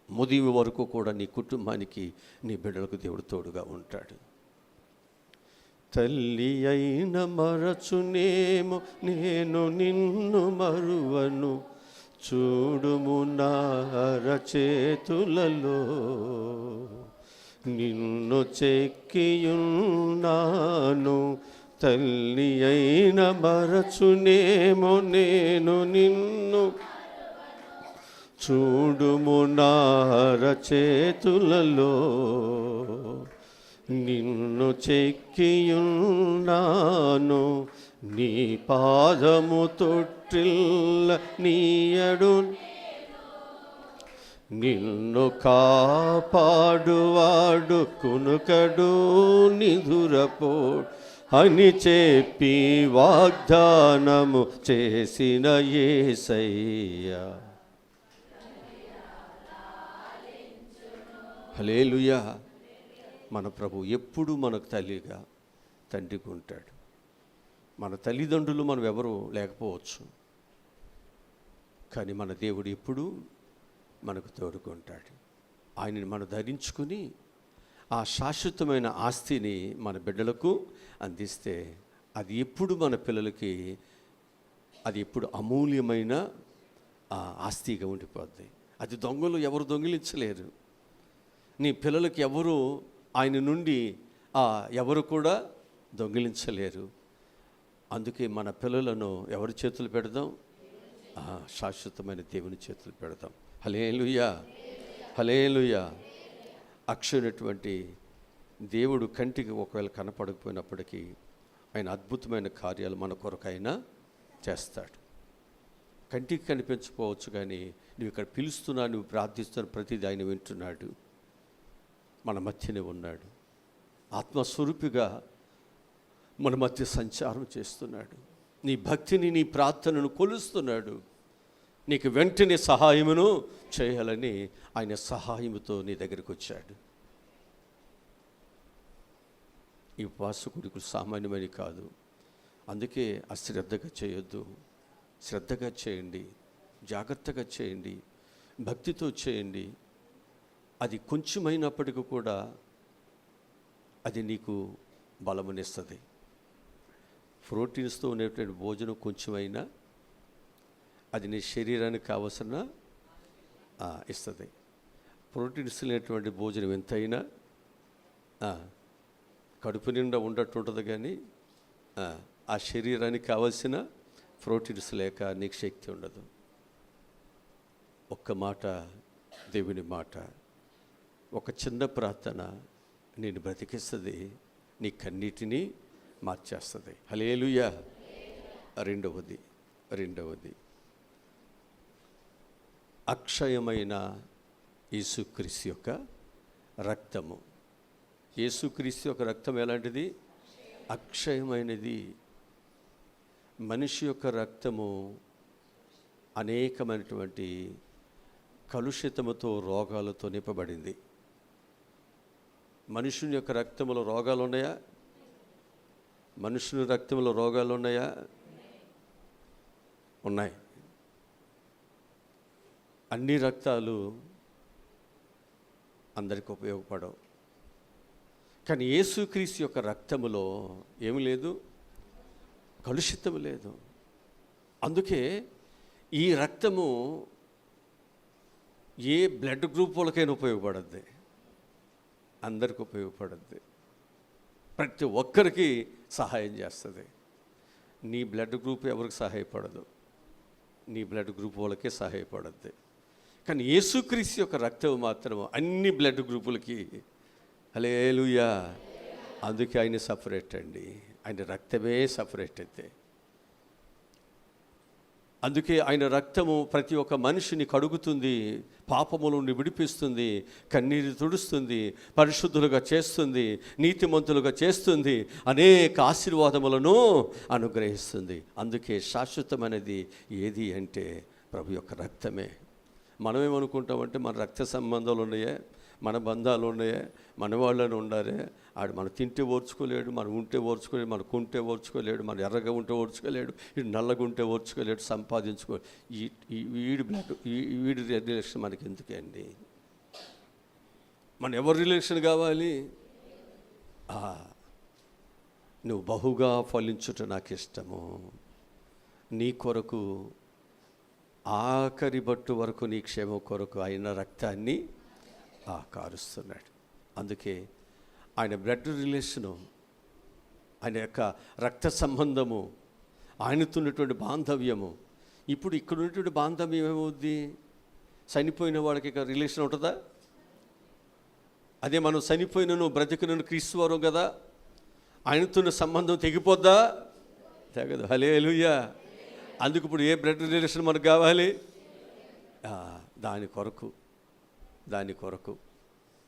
ముదివి వరకు కూడా నీ కుటుంబానికి, నీ బిడ్డలకు దేవుడు తోడుగా ఉంటాడు. తల్లి అయిన మరచునేమో నేను నిన్ను మరువను, చూడుము నా అరచేతులలో నిన్ను చెక్కియున్నాను. తల్లి అయిన మరచునేమో నేను నిన్ను, చూడుము నా అరచేతులలో నిన్ను చెక్కియున్నాను. నీ పాదము తొట్టిల్ల నీయడు, నిన్ను కాపాడువాడు కునుకడు నిదురపోడు అని చెప్పి వాగ్దానము చేసిన యేసయ్యా. హల్లెలూయా. మన ప్రభు ఎప్పుడు మనకు తల్లిగా, తండ్రికి ఉంటాడు. మన తల్లిదండ్రులు మనం ఎవరు లేకపోవచ్చు, కానీ మన దేవుడు ఎప్పుడు మనకు తోడుకుంటాడు. ఆయనని మనం ధరించుకుని ఆ శాశ్వతమైన ఆస్తిని మన బిడ్డలకు అందిస్తే అది ఎప్పుడు మన పిల్లలకి, అది ఎప్పుడు అమూల్యమైన ఆస్తిగా ఉండిపోద్ది. అది దొంగలు ఎవరు దొంగిలించలేరు. నీ పిల్లలకి ఎవరు ఆయన నుండి ఎవరు కూడా దొంగిలించలేరు. అందుకే మన పిల్లలను ఎవరి చేతులు పెడదాం? శాశ్వతమైన దేవుని చేతులు పెడదాం. హల్లెలూయా, హల్లెలూయా. అక్షయునటువంటి దేవుడు కంటికి ఒకవేళ కనపడకపోయినప్పటికీ ఆయన అద్భుతమైన కార్యాలు మన కొరకైనా చేస్తాడు. కంటికి కనిపించకపోవచ్చు, కానీ నువ్వు ఇక్కడ పిలుస్తున్నా, నువ్వు ప్రార్థిస్తున్న ప్రతిదీ ఆయన వింటున్నాడు. మన మధ్యనే ఉన్నాడు. ఆత్మస్వరూపిగా మన మధ్య సంచారం చేస్తున్నాడు. నీ భక్తిని, నీ ప్రార్థనను కొలుస్తున్నాడు. నీకు వెంటనే సహాయమును చేయాలని ఆయన సహాయముతో నీ దగ్గరికి వచ్చాడు. ఈ ఉపవాస కూడికలు సామాన్యమని కాదు. అందుకే అశ్రద్ధగా చేయొద్దు. శ్రద్ధగా చేయండి, జాగ్రత్తగా చేయండి, భక్తితో చేయండి. అది కొంచెమైనప్పటికీ కూడా అది నీకు బలమునిస్తుంది. ప్రోటీన్స్తో ఉండేటువంటి భోజనం కొంచెమైనా అది నీ శరీరానికి కావలసిన ఇస్తుంది. ప్రోటీన్స్ లేనటువంటి భోజనం ఎంతైనా కడుపు నిండా ఉండట్టు ఉంటుంది, కానీ ఆ శరీరానికి కావలసిన ప్రోటీన్స్ లేక నీకు శక్తి ఉండదు. ఒక్క మాట, దేవుని మాట, ఒక చిన్న ప్రార్థన నేను బ్రతికిస్తుంది, నీ కన్నీటిని మార్చేస్తుంది. హల్లెలూయా. రెండవది అక్షయమైన యేసుక్రీస్తు యొక్క రక్తము. యేసుక్రీస్తు యొక్క రక్తం ఎలాంటిది? అక్షయమైనది. మనిషి యొక్క రక్తము అనేకమైనటువంటి కలుషితముతో, రోగాలతో నింపబడింది. మనుషుని యొక్క రక్తంలో రోగాలు ఉన్నాయా? మనుషుని రక్తంలో రోగాలు ఉన్నాయా? ఉన్నాయి. అన్ని రక్తాలు అందరికి ఉపయోగపడవు. కానీ యేసుక్రీస్తు యొక్క రక్తములో ఏమి లేదు? కలుషితం లేదు. అందుకే ఈ రక్తము ఏ బ్లడ్ గ్రూప్ వాళ్ళకైనా ఉపయోగపడద్ది, అందరికి ఉపయోగపడద్ది, ప్రతి ఒక్కరికి సహాయం చేస్తుంది. నీ బ్లడ్ గ్రూప్ ఎవరికి సహాయపడదు, నీ బ్లడ్ గ్రూప్ వాళ్ళకే సహాయపడద్ది. కానీ యేసుక్రీస్తు యొక్క రక్తం మాత్రం అన్ని బ్లడ్ గ్రూపులకి. హల్లెలూయా. అందుకే ఆయన సపరేట్ అండి, ఆయన రక్తమే సపరేట్ అయితే. అందుకే ఆయన రక్తము ప్రతి ఒక్క మనిషిని కడుగుతుంది, పాపముల నుండి విడిపిస్తుంది, కన్నీరు తుడుస్తుంది, పరిశుద్ధులుగా చేస్తుంది, నీతిమంతులుగా చేస్తుంది, అనేక ఆశీర్వాదములను అనుగ్రహిస్తుంది. అందుకే శాశ్వతమైనది ఏది అంటే ప్రభు యొక్క రక్తమే. మనమేమనుకుంటామంటే మన రక్త సంబంధాలు ఉన్నాయే, మన బంధాలు ఉన్నాయే, మన వాళ్ళని ఉండాలి, ఆడు మనం తింటే ఓర్చుకోలేడు, మనం ఉంటే ఓర్చుకోలేడు, మనకు ఉంటే ఓర్చుకోలేడు, మన ఎర్రగా ఉంటే ఓర్చుకోలేడు, వీడు నల్లగా ఉంటే ఓర్చుకోలేడు, సంపాదించుకోలేడు. వీడి రిలేషన్ మనకి ఎందుకే అండి? మన ఎవరి రిలేషన్ కావాలి? నువ్వు బహుగా ఫలించుట నాకు ఇష్టము, నీ కొరకు ఆఖరి బట్టు వరకు నీ క్షేమం కొరకు ఆయన రక్తాన్ని కారుస్తున్నాడు. అందుకే ఆయన బ్లడ్ రిలేషను, ఆయన యొక్క రక్త సంబంధము, ఆయనతో ఉన్నటువంటి బాంధవ్యము. ఇప్పుడు ఇక్కడ ఉన్నటువంటి బాంధవ్యం ఏమవుద్ది? చనిపోయిన వాళ్ళకి ఇక రిలేషన్ ఉంటుందా? అదే మనం చనిపోయినను బ్రతికినను క్రీస్తు వారం కదా, ఆయనతో ఉన్న సంబంధం తెగిపోద్దా? తెగదు. హల్లెలూయా. అందుకు ఇప్పుడు ఏ బ్లడ్ రిలేషన్ మనకు కావాలి? దాని కొరకు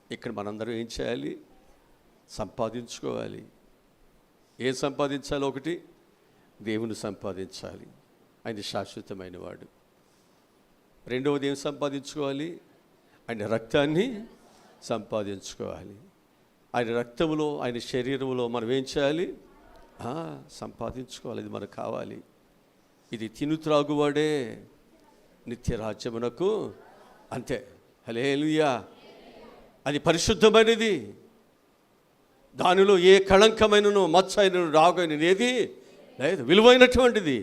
ఇక్కడ మనందరం ఏం చేయాలి? సంపాదించుకోవాలి. ఏం సంపాదించాలి? ఒకటి, దేవుని సంపాదించాలి, ఆయన శాశ్వతమైన వాడు. రెండవది ఏం సంపాదించుకోవాలి? ఆయన రక్తాన్ని సంపాదించుకోవాలి. ఆయన రక్తంలో, ఆయన శరీరంలో మనం ఏం చేయాలి? సంపాదించుకోవాలి. ఇది మనకు కావాలి. ఇది తిను త్రాగువాడే నిత్య రాజ్యమునకు అంతే. హల్లెలూయా. అది పరిశుద్ధమైనది, దానిలో ఏ కళంకమైనను మచ్చ అయినను రాగైనను ఏది లేదు, విలువైనటువంటిది.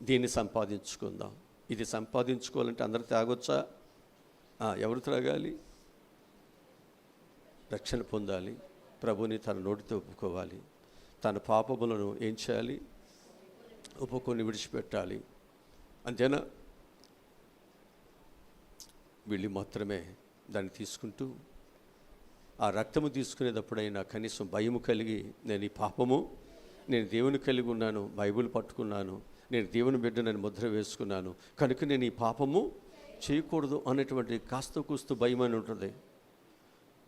దీన్ని సంపాదించుకుందాం. ఇది సంపాదించుకోవాలంటే అందరూ తాగొచ్చా? ఎవరు త్రాగాలి? రక్షణ పొందాలి, ప్రభుని తన నోటితో ఒప్పుకోవాలి, తన పాపములను ఏం చేయాలి? ఒప్పుకొని విడిచిపెట్టాలి. అంతేనా? వీళ్ళు మాత్రమే దాన్ని తీసుకుంటూ, ఆ రక్తము తీసుకునేటప్పుడైనా కనీసం భయము కలిగి, నేను ఈ పాపము, నేను దేవుని కలిగి ఉన్నాను, బైబిల్ పట్టుకున్నాను, నేను దేవుని బిడ్డనని ముద్ర వేసుకున్నాను కనుక నేను ఈ పాపము చేయకూడదు అనేటువంటి కాస్త కూస్తూ భయం అని ఉంటుంది.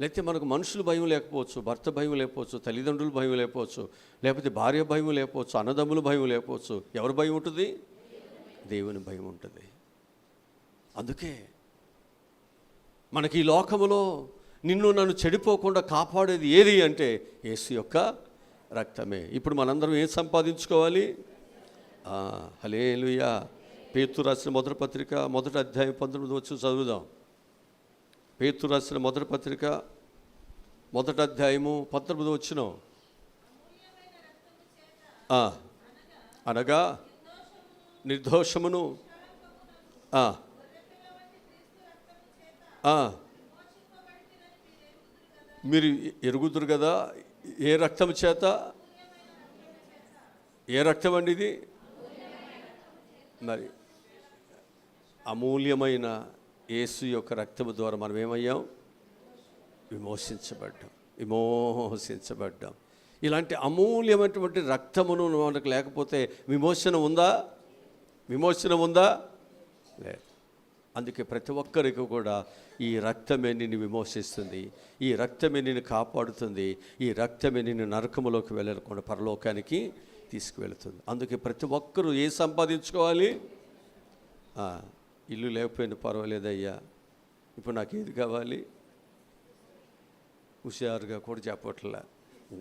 లేకపోతే మనకు మనుషులు భయం లేకపోవచ్చు, భర్త భయం లేకపోవచ్చు, తల్లిదండ్రులు భయం లేకపోవచ్చు, లేకపోతే భార్య భయం లేకపోవచ్చు, అన్నదమ్ముల భయం లేకపోవచ్చు. ఎవరి భయం ఉంటుంది? దేవుని భయం ఉంటుంది. అందుకే మనకి ఈ లోకములో నిన్ను నన్ను చెడిపోకుండా కాపాడేది ఏది అంటే యేసు యొక్క రక్తమే. ఇప్పుడు మనందరం ఏం సంపాదించుకోవాలి? హల్లెలూయా. పేతురు రాసిన మొదటి పత్రిక 1వ అధ్యాయం 19 వచ్చి చదువుదాం. పేతురు రాసిన మొదటి పత్రిక 1వ అధ్యాయము 19 వచనం. అనగా నిర్దోషమును మీరు ఎరుగుదురు కదా. ఏ రక్తం చేత? ఏ రక్తం అండి ఇది? మరి అమూల్యమైన యేసు యొక్క రక్తము ద్వారా మనం ఏమయ్యాం? విమోచించబడ్డాం. ఇలాంటి అమూల్యమైనటువంటి రక్తమును మనకు లేకపోతే విమోచన ఉందా? విమోచన ఉందా? లేదు. అందుకే ప్రతి ఒక్కరికి కూడా ఈ రక్తమే నిన్ను విమోచిస్తుంది, ఈ రక్తమే నిన్ను కాపాడుతుంది, ఈ రక్తమే నిన్ను నరకములోకి వెళ్ళకుండా పరలోకానికి తీసుకువెళుతుంది. అందుకే ప్రతి ఒక్కరూ ఏ సంపాదించుకోవాలి? ఇల్లు లేకపోయినా పర్వాలేదయ్యా, ఇప్పుడు నాకు ఏది కావాలి? హుషారుగా కూడా చెప్పట్లా,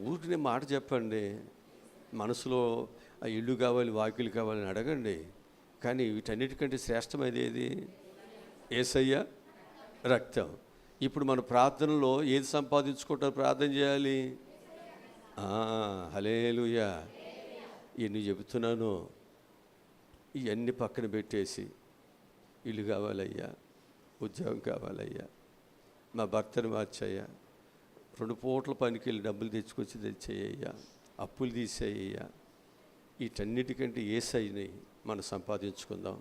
ఊరిని మాట చెప్పండి. మనసులో ఆ ఇల్లు కావాలి, వాకిలు కావాలని అడగండి. కానీ వీటన్నిటికంటే శ్రేష్టమైనది ఏది? యేసయ్య రక్తం. ఇప్పుడు మన ప్రార్థనలో ఏది సంపాదించుకుంటారు? ప్రార్థన చేయాలి. హల్లెలూయా. ఇన్ని చెబుతున్నాను, ఇవన్నీ పక్కన పెట్టేసి ఇల్లు కావాలయ్యా, ఉద్యోగం కావాలయ్యా, మా భర్తను మార్చయ్యా, 2 పూట్ల పనికి వెళ్ళి డబ్బులు తెచ్చుకొచ్చి తెచ్చేయ్యా, అప్పులు తీసేయ్యా, వీటన్నిటికంటే యేసయ్యని మనం సంపాదించుకుందాం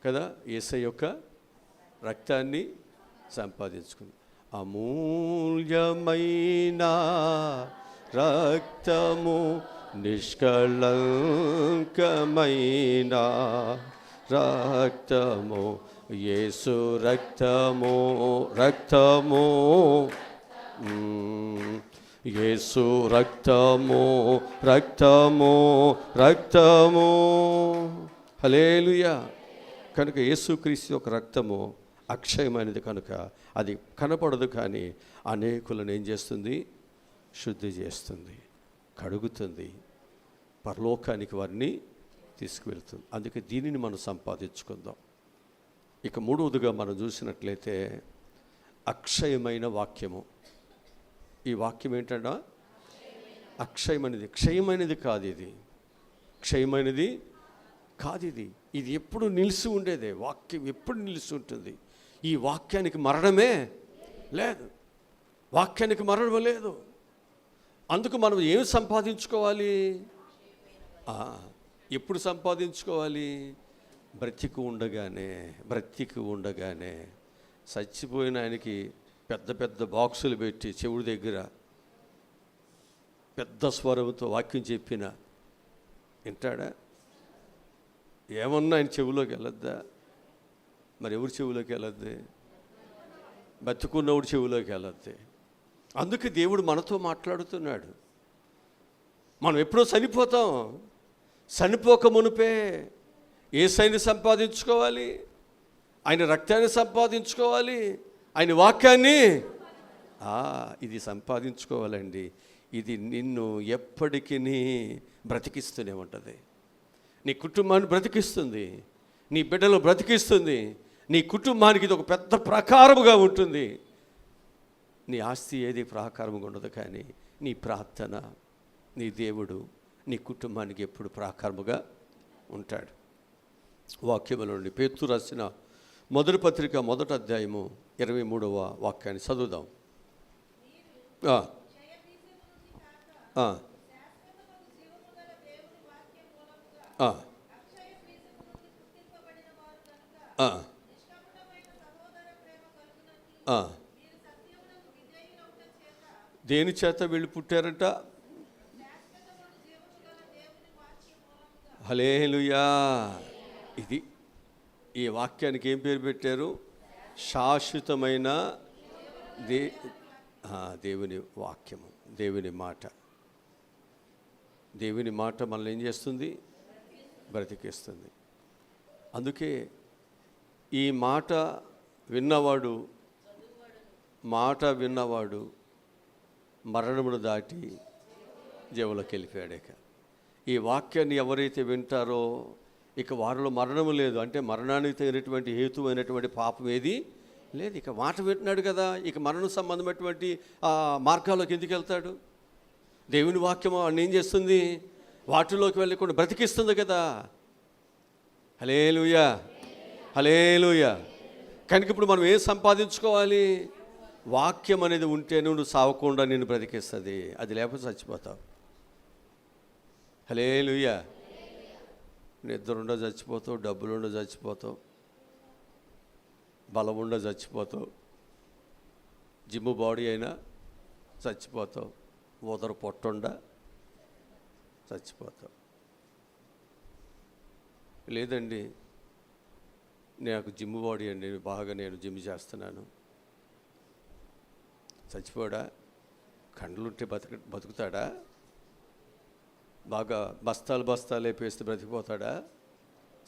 కదా. యేసయ్య యొక్క రక్తాన్ని సంపాదించుకుందాం. అమూల్యమైన రక్తము, నిష్కళంకమైన రక్తము, యేసు రక్తము, రక్తము, యేసు రక్తము, రక్తము, రక్తము. హల్లెలూయా. కనుక యేసుక్రీస్తు యొక్క రక్తము అక్షయమైనది కనుక అది కనపడదు, కానీ అనేకులను ఏం చేస్తుంది? శుద్ధి చేస్తుంది, కడుగుతుంది, పరలోకానికి వారిని తీసుకువెళ్తుంది. అందుకే దీనిని మనం సంపాదించుకుందాం. ఇక మూడవదిగా మనం చూసినట్లయితే అక్షయమైన వాక్యము. ఈ వాక్యం ఏంటంటే అక్షయమైనది, క్షయమైనది కాదు. ఇది క్షయమైనది కాదు. ఇది ఎప్పుడు నిలిచి ఉండేదే. వాక్యం ఎప్పుడు నిలిచి ఉంటుంది. ఈ వాక్యానికి మరణమే లేదు, వాక్యానికి మరణం లేదు. అందుకు మనం ఏమి సంపాదించుకోవాలి? ఎప్పుడు సంపాదించుకోవాలి? బ్రతికి ఉండగానే. చచ్చిపోయిన ఆయనకి పెద్ద పెద్ద బాక్సులు పెట్టి చెవుడి దగ్గర పెద్ద స్వరంతో వాక్యం చెప్పిన వింటాడా? ఏమన్నా ఆయన చెవులోకి వెళ్ళొద్దా? మరి ఎవరి చెవులోకి వెళ్ళొద్ది? బతుకున్నవుడి చెవులోకి వెళ్ళొద్ది. అందుకే దేవుడు మనతో మాట్లాడుతున్నాడు. మనం ఎప్పుడో చనిపోతాం. చనిపోక మునిపే యేసయ్యని సంపాదించుకోవాలి, ఆయన రక్తాన్ని సంపాదించుకోవాలి, ఆయన వాక్యాన్ని ఇది సంపాదించుకోవాలండి. ఇది నిన్ను ఎప్పటికీ బ్రతికిస్తూనే ఉంటుంది. నీ కుటుంబాన్ని బ్రతికిస్తుంది, నీ బిడ్డలు బ్రతికిస్తుంది, నీ కుటుంబానికి ఇది ఒక పెద్ద ప్రాకారముగా ఉంటుంది. నీ ఆస్తి ఏది ప్రాకారముగా ఉండదు, కానీ నీ ప్రార్థన, నీ దేవుడు నీ కుటుంబానికి ఎప్పుడు ప్రాకారముగా ఉంటాడు. వాక్యముల నుండి పేతురు రాసిన మొదటి పత్రిక 1వ అధ్యాయము 23వ వాక్యాన్ని చదువుదాం. దేని చేత వీళ్ళు పుట్టారంట? హల్లెలూయా. ఇది ఈ వాక్యానికి ఏం పేరు పెట్టారు? శాశ్వతమైన దేవుని వాక్యము, దేవుని మాట. దేవుని మాట మనల్ని ఏం చేస్తుంది? బ్రతికిస్తుంది. అందుకే ఈ మాట విన్నవాడు మరణమును దాటి జీవులోకి వెళ్ళిపోయాడు. ఈ వాక్యాన్ని ఎవరైతే వింటారో ఇక వారిలో మరణము లేదు. అంటే మరణానికి తగినటువంటి హేతువైనటువంటి పాపం ఏది లేదు. ఇక మాట వింటున్నాడు కదా, ఇక మరణ సంబంధమైనటువంటి మార్గాల్లోకి ఎందుకు వెళ్తాడు? దేవుని వాక్యము వాడిని ఏం చేస్తుంది? వాటిలోకి వెళ్ళకుండా బ్రతికిస్తుంది కదా. హల్లెలూయా, హల్లెలూయా. కనుక ఇప్పుడు మనం ఏం సంపాదించుకోవాలి? వాక్యం అనేది ఉంటే నువ్వు సావకుండా నిన్ను బ్రతికిస్తుంది. అది లేకపోతే చచ్చిపోతావు. హల్లెలూయా. నిద్రుండో చచ్చిపోతావు, డబ్బులుండో చచ్చిపోతావు, బలం ఉండో చచ్చిపోతావు, జిమ్ బాడీ అయినా చచ్చిపోతావు, ఉదర పొట్టుండా చచ్చిపోతావు. లేదండి నాకు జిమ్ బాడీ అండి, బాగా నేను జిమ్ చేస్తున్నాను, చచ్చిపోడా? కండ్లుంటే బతుకుతాడా? బాగా బస్తాలు వేపేస్తే బ్రతికిపోతాడా?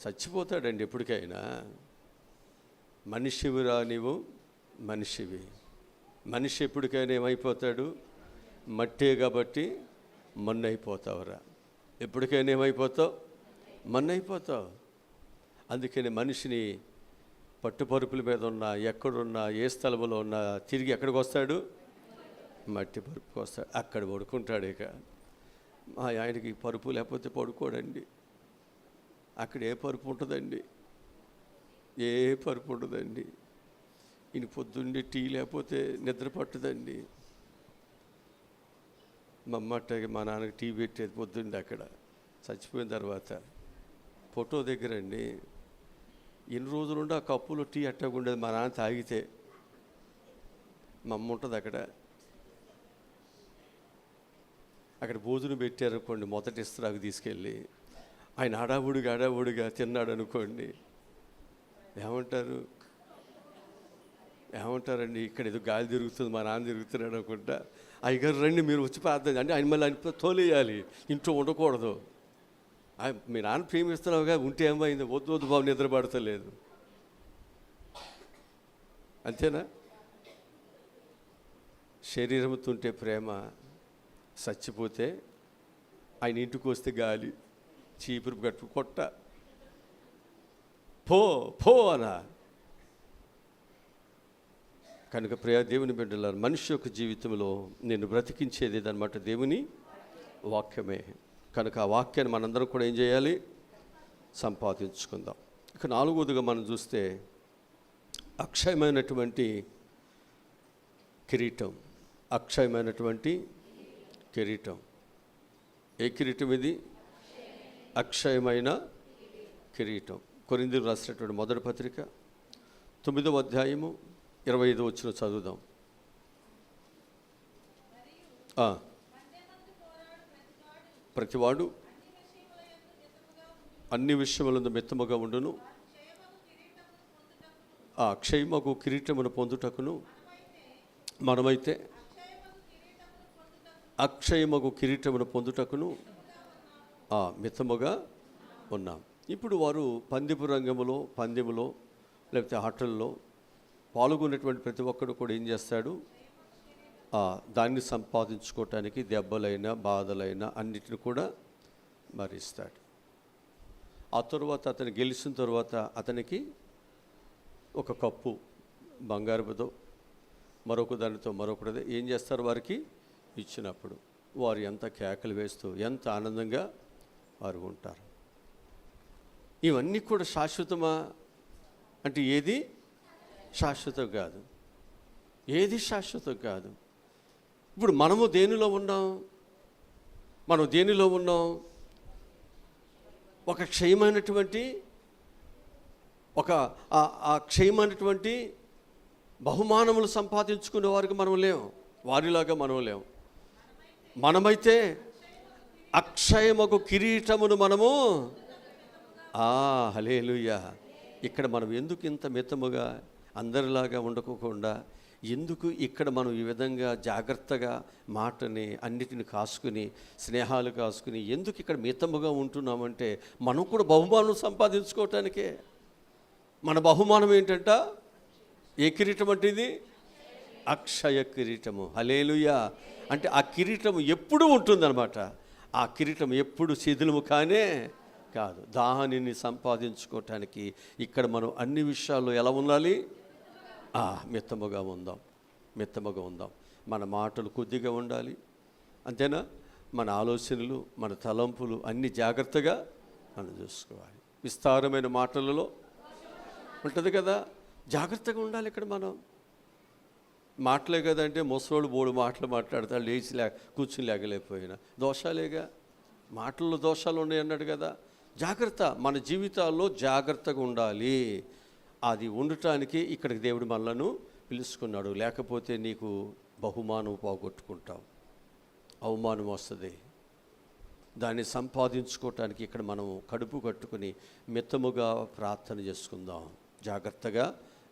చచ్చిపోతాడండి ఎప్పటికైనా. మనిషివిరా నీవు, మనిషివి. మనిషి ఎప్పటికైనా ఏమైపోతాడు? మట్టే కాబట్టి మన్ను అయిపోతావురా. ఎప్పటికైనా ఏమైపోతావు? మన్ను అయిపోతావు. అందుకని మనిషిని పట్టుపరుపుల మీద ఉన్నా, ఎక్కడున్నా, ఏ స్థలంలో ఉన్నా తిరిగి ఎక్కడికి వస్తాడు? మట్టి పరుపుకి వస్తాడు. అక్కడ పడుకుంటాడు. ఇక ఆయనకి పరుపు లేకపోతే పడుకోడండి. అక్కడ ఏ పరుపు ఉంటుందండి? ఏ పరుపు ఉండదండి. ఈయన పొద్దున్నే టీ లేకపోతే నిద్ర పట్టదండి. మా అమ్మ అట్టగా మా నాన్నకి టీ పెట్టేది పొద్దున్నే. అక్కడ చచ్చిపోయిన తర్వాత ఫోటో దగ్గర అండి ఎన్ని రోజులుండి ఆ కప్పులో టీ అట్టగా ఉండేది. మా నాన్న తాగితే మా అమ్మ ఉంటుంది అక్కడ భోజనం పెట్టారనుకోండి, మొదటి ఇస్తరాకు తీసుకెళ్ళి ఆయన హడావుడిగా తిన్నాడు అనుకోండి, ఏమంటారండి? ఇక్కడ ఏదో గాలి తిరుగుతుంది, మా నాన్న తిరుగుతున్నాడు అనుకుంటా. అయ్యగారు రండి మీరు వచ్చి ప్రార్థన అంటే ఆయన మళ్ళీ ఆయన తోలేయాలి, ఇంట్లో ఉండకూడదు. మీ నాన్న ప్రేమిస్తున్నావుగా, ఉంటే ఏమైంది? వద్దు బాబు నిద్ర పడతలేదు. అంతేనా? శరీరంతో ఉంటే ప్రేమ, చచ్చిపోతే ఆయన ఇంటికి వస్తే గాలి చీపురు కట్టు కొట్ట పో అనా. కనుక ప్రియ దేవుని బిడ్డలారా, మనిషి యొక్క జీవితంలో నేను బ్రతికించేది ఏదన్నమాట దేవుని వాక్యమే. కనుక ఆ వాక్యాన్ని మనందరం కూడా ఏం చేయాలి? సంపాదించుకుందాం. ఇక నాలుగోదిగా మనం చూస్తే అక్షయమైనటువంటి కిరీటం. అక్షయమైనటువంటి కిరీటం. ఏ కిరీటం ఇది? అక్షయమైన కిరీటం. కొరింథీయులకు రాసినటువంటి మొదటి పత్రిక 9వ అధ్యాయము 25వ వచనం చదువుదాం. ప్రతివాడు అన్ని విషయములందు మిత్తముగా ఉండును, ఆ అక్షయమగు కిరీటమును పొందుటకును మనమైతే అక్షయమగు కిరీటమును పొందుటకును మితముగా ఉన్నాం. ఇప్పుడు వారు పందెపు రంగములో, పందెములో లేకపోతే ఆటల్లో పాల్గొనేటువంటి ప్రతి ఒక్కడు కూడా ఏం చేస్తాడు? దాన్ని సంపాదించుకోవటానికి దెబ్బలైనా బాధలైనా అన్నిటిని కూడా భరిస్తాడు. ఆ తరువాత అతను గెలిచిన తర్వాత అతనికి ఒక కప్పు బంగారుతో మరొక దానితో మరొకటి ఏం చేస్తారు? వారికి ఇచ్చినప్పుడు వారు ఎంత కేకలు వేస్తూ ఎంత ఆనందంగా వారు ఉంటారు. ఇవన్నీ కూడా శాశ్వతమా అంటే ఏది శాశ్వతం కాదు. ఏది శాశ్వతం కాదు. ఇప్పుడు మనము దేనిలో ఉన్నాం? మనం దేనిలో ఉన్నాం? ఒక క్షయమైనటువంటి క్షయమైనటువంటి బహుమానములు సంపాదించుకునే వారికి మనం లేము, వారిలాగా మనం లేము. మనమైతే అక్షయమగు కిరీటమును మనము హల్లెలూయా. ఇక్కడ మనం ఎందుకు ఇంత మితముగా అందరిలాగా ఉండకోకుండా ఎందుకు ఇక్కడ మనం ఈ విధంగా జాగ్రత్తగా మాటని అన్నిటిని కాసుకుని స్నేహాలు కాసుకుని ఎందుకు ఇక్కడ మితముగా ఉంటున్నామంటే మనం కూడా బహుమానం సంపాదించుకోవటానికే. మన బహుమానం ఏంటంట? ఏ కిరీటం అంటే ఇది? అక్షయ కిరీటము. హల్లెలూయా. అంటే ఆ కిరీటం ఎప్పుడూ ఉంటుందన్నమాట. ఆ కిరీటం ఎప్పుడు శిథిలము కానే కాదు. దానిని సంపాదించుకోవటానికి ఇక్కడ మనం అన్ని విషయాల్లో ఎలా ఉండాలి? మిత్తముగా ఉందాం. మన మాటలు కొద్దిగా ఉండాలి, అంతేనా? మన ఆలోచనలు, మన తలంపులు అన్ని జాగ్రత్తగా మనం చూసుకోవాలి. విస్తారమైన మాటలలో ఉంటుంది కదా, జాగ్రత్తగా ఉండాలి. ఇక్కడ మనం మాటలే కదంటే ముసలోళ్ళు బోడు మాటలు మాట్లాడతాడు, లేచి కూర్చుని లేగలేకపోయినా దోషాలేగా. మాటల్లో దోషాలు ఉన్నాయి అన్నాడు కదా. జాగ్రత్త, మన జీవితాల్లో జాగ్రత్తగా ఉండాలి. అది ఉండటానికి ఇక్కడికి దేవుడు మనలను పిలుచుకున్నాడు. లేకపోతే నీకు బహుమానం పోగొట్టుకుంటావు. అవమానం వస్తుంది. దాన్ని సంపాదించుకోవటానికి ఇక్కడ మనం కడుపు కట్టుకుని మితముగా ప్రార్థన చేసుకుందాం, జాగ్రత్తగా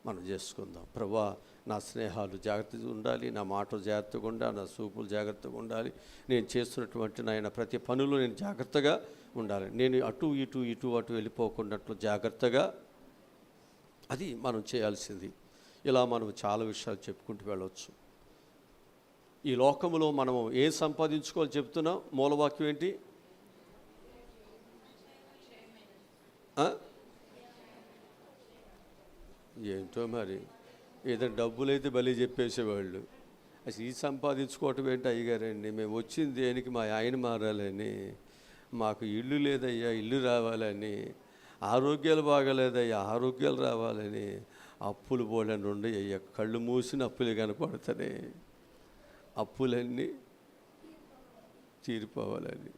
మనం చేసుకుందాం. ప్రభువా, నా స్నేహాలు జాగ్రత్తగా ఉండాలి, నా మాటలు జాగ్రత్తగా ఉండాలి, నా చూపులు జాగ్రత్తగా ఉండాలి, నేను చేస్తున్నటువంటి నాయన ప్రతి పనులు నేను జాగ్రత్తగా ఉండాలి, నేను అటు అటు వెళ్ళిపోకున్నట్లు జాగ్రత్తగా, అది మనం చేయాల్సింది. ఇలా మనం చాలా విషయాలు చెప్పుకుంటూ వెళ్ళవచ్చు. ఈ లోకంలో మనము ఏం సంపాదించుకోవాలి చెప్తున్నాం. మూలవాక్యం ఏంటి? ఏంటో మరి, ఏదైనా డబ్బులు అయితే బలి చెప్పేసేవాళ్ళు. అసలు ఈ సంపాదించుకోవటం ఏంటి అయ్యగారండి, మేము వచ్చింది దేనికి, మా ఆయన మారాలని, మాకు ఇల్లు లేదయ్యా ఇల్లు రావాలని, ఆరోగ్యాలు బాగాలేదయ్యా ఆరోగ్యాలు రావాలని, అప్పులు పోలని ఉండి అయ్యా కళ్ళు మూసిన అప్పులు కనపడతాయి, అప్పులన్నీ తీరిపోవాలని,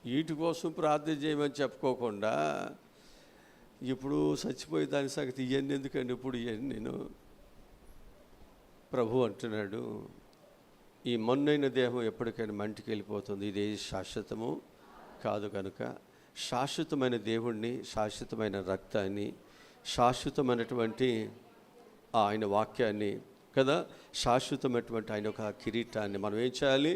వీటి కోసం ప్రార్థన చేయమని చెప్పుకోకుండా ఇప్పుడు చచ్చిపోయే దాని సంగతి ఇవన్నీ ఎందుకండి ఇప్పుడు ఇవన్నీ. నేను ప్రభు అంటున్నాడు, ఈ మొన్నైన దేహం ఎప్పటికైనా మంటికి వెళ్ళిపోతుంది, ఇది శాశ్వతము కాదు కనుక శాశ్వతమైన దేవుణ్ణి, శాశ్వతమైన రక్తాన్ని, శాశ్వతమైనటువంటి ఆయన వాక్యాన్ని కదా, శాశ్వతమైనటువంటి ఆయన ఒక కిరీటాన్ని మనం ఏం చేయాలి?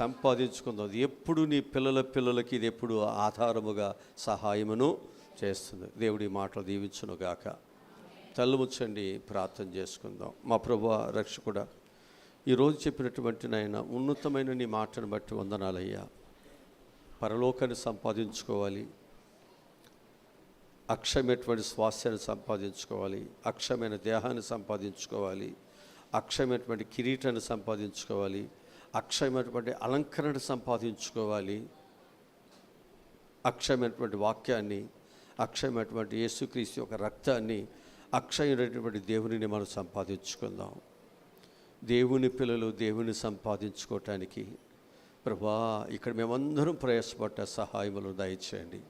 సంపాదించుకుందాం. అది ఎప్పుడు నీ పిల్లలకి ఇది ఎప్పుడు ఆధారముగా సహాయమును చేస్తుంది. దేవుడి మాటలు దీవించునుగాక. తల్లుముచ్చండి, ప్రార్థన చేసుకుందాం. మా ప్రభువా, రక్షకుడా, ఈరోజు చెప్పినటువంటి నాయన ఉన్నతమైన నీ మాటను బట్టి వందనాలయ్యా. పరలోకాన్ని సంపాదించుకోవాలి, అక్షయమైనటువంటి స్వాస్థ్యాన్ని సంపాదించుకోవాలి, అక్షయమైన దేహాన్ని సంపాదించుకోవాలి, అక్షయమైనటువంటి కిరీటాన్ని సంపాదించుకోవాలి, అక్షయమైనటువంటి అలంకరణ సంపాదించుకోవాలి, అక్షయమైనటువంటి వాక్యాన్ని, అక్షయమైనటువంటి యేసుక్రీస్తు యొక్క రక్తాన్ని, అక్షయమైనటువంటి దేవునిని మనం సంపాదించుకుందాం. దేవుని పిల్లలు దేవుని సంపాదించుకోవటానికి ప్రభువా, ఇక్కడ మేమందరం ప్రయాసపడ్డ సహాయములు దయచేయండి.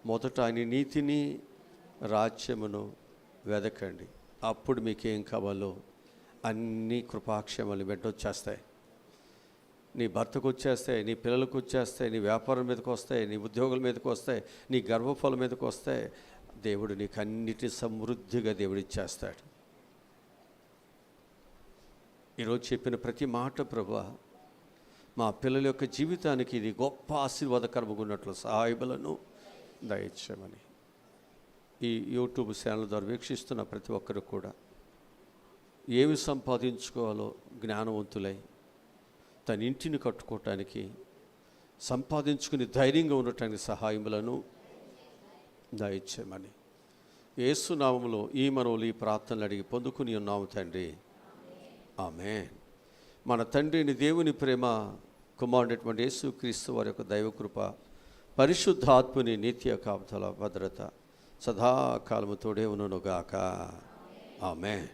మొదట ఆయన నీతిని, రాజ్యమును వెదకండి, అప్పుడు మీకేం కావాలో అన్ని కృపాక్షేమాలు వెంటొచ్చేస్తాయి. నీ భర్తకు వచ్చేస్తాయి, నీ పిల్లలకు వచ్చేస్తాయి, నీ వ్యాపారం మీదకి వస్తాయి, నీ ఉద్యోగుల మీదకి వస్తాయి, నీ గర్భఫలం మీదకి వస్తాయి. దేవుడు నీకు అన్నిటి సమృద్ధిగా దేవుడు ఇచ్చేస్తాడు. ఈరోజు చెప్పిన ప్రతి మాట ప్రభువా, మా పిల్లల యొక్క జీవితానికి ఇది గొప్ప ఆశీర్వాదకరంగా ఉన్నట్లు సహాయములను దయచేయమని ఈ యూట్యూబ్ ఛానల్ ద్వారా వీక్షిస్తున్న ప్రతి ఒక్కరు కూడా ఏమి సంపాదించుకోవాలో జ్ఞానవంతులై తన ఇంటిని కట్టుకోవటానికి, సంపాదించుకుని ధైర్యంగా ఉండటానికి సహాయములను దయచేయమని యేసు నామములో ఈ మనవులు ఈ ప్రార్థనలు అడిగి పొందుకుని ఉన్నాము తండ్రి. ఆమేన్. మన తండ్రిని దేవుని ప్రేమ, కుమారుడైనటువంటి యేసుక్రీస్తు వారి యొక్క దైవకృప, పరిశుద్ధాత్మని నిత్య కాపుదల భద్రత సదాకాలము తోడే ఉండునుగాక. ఆమేన్.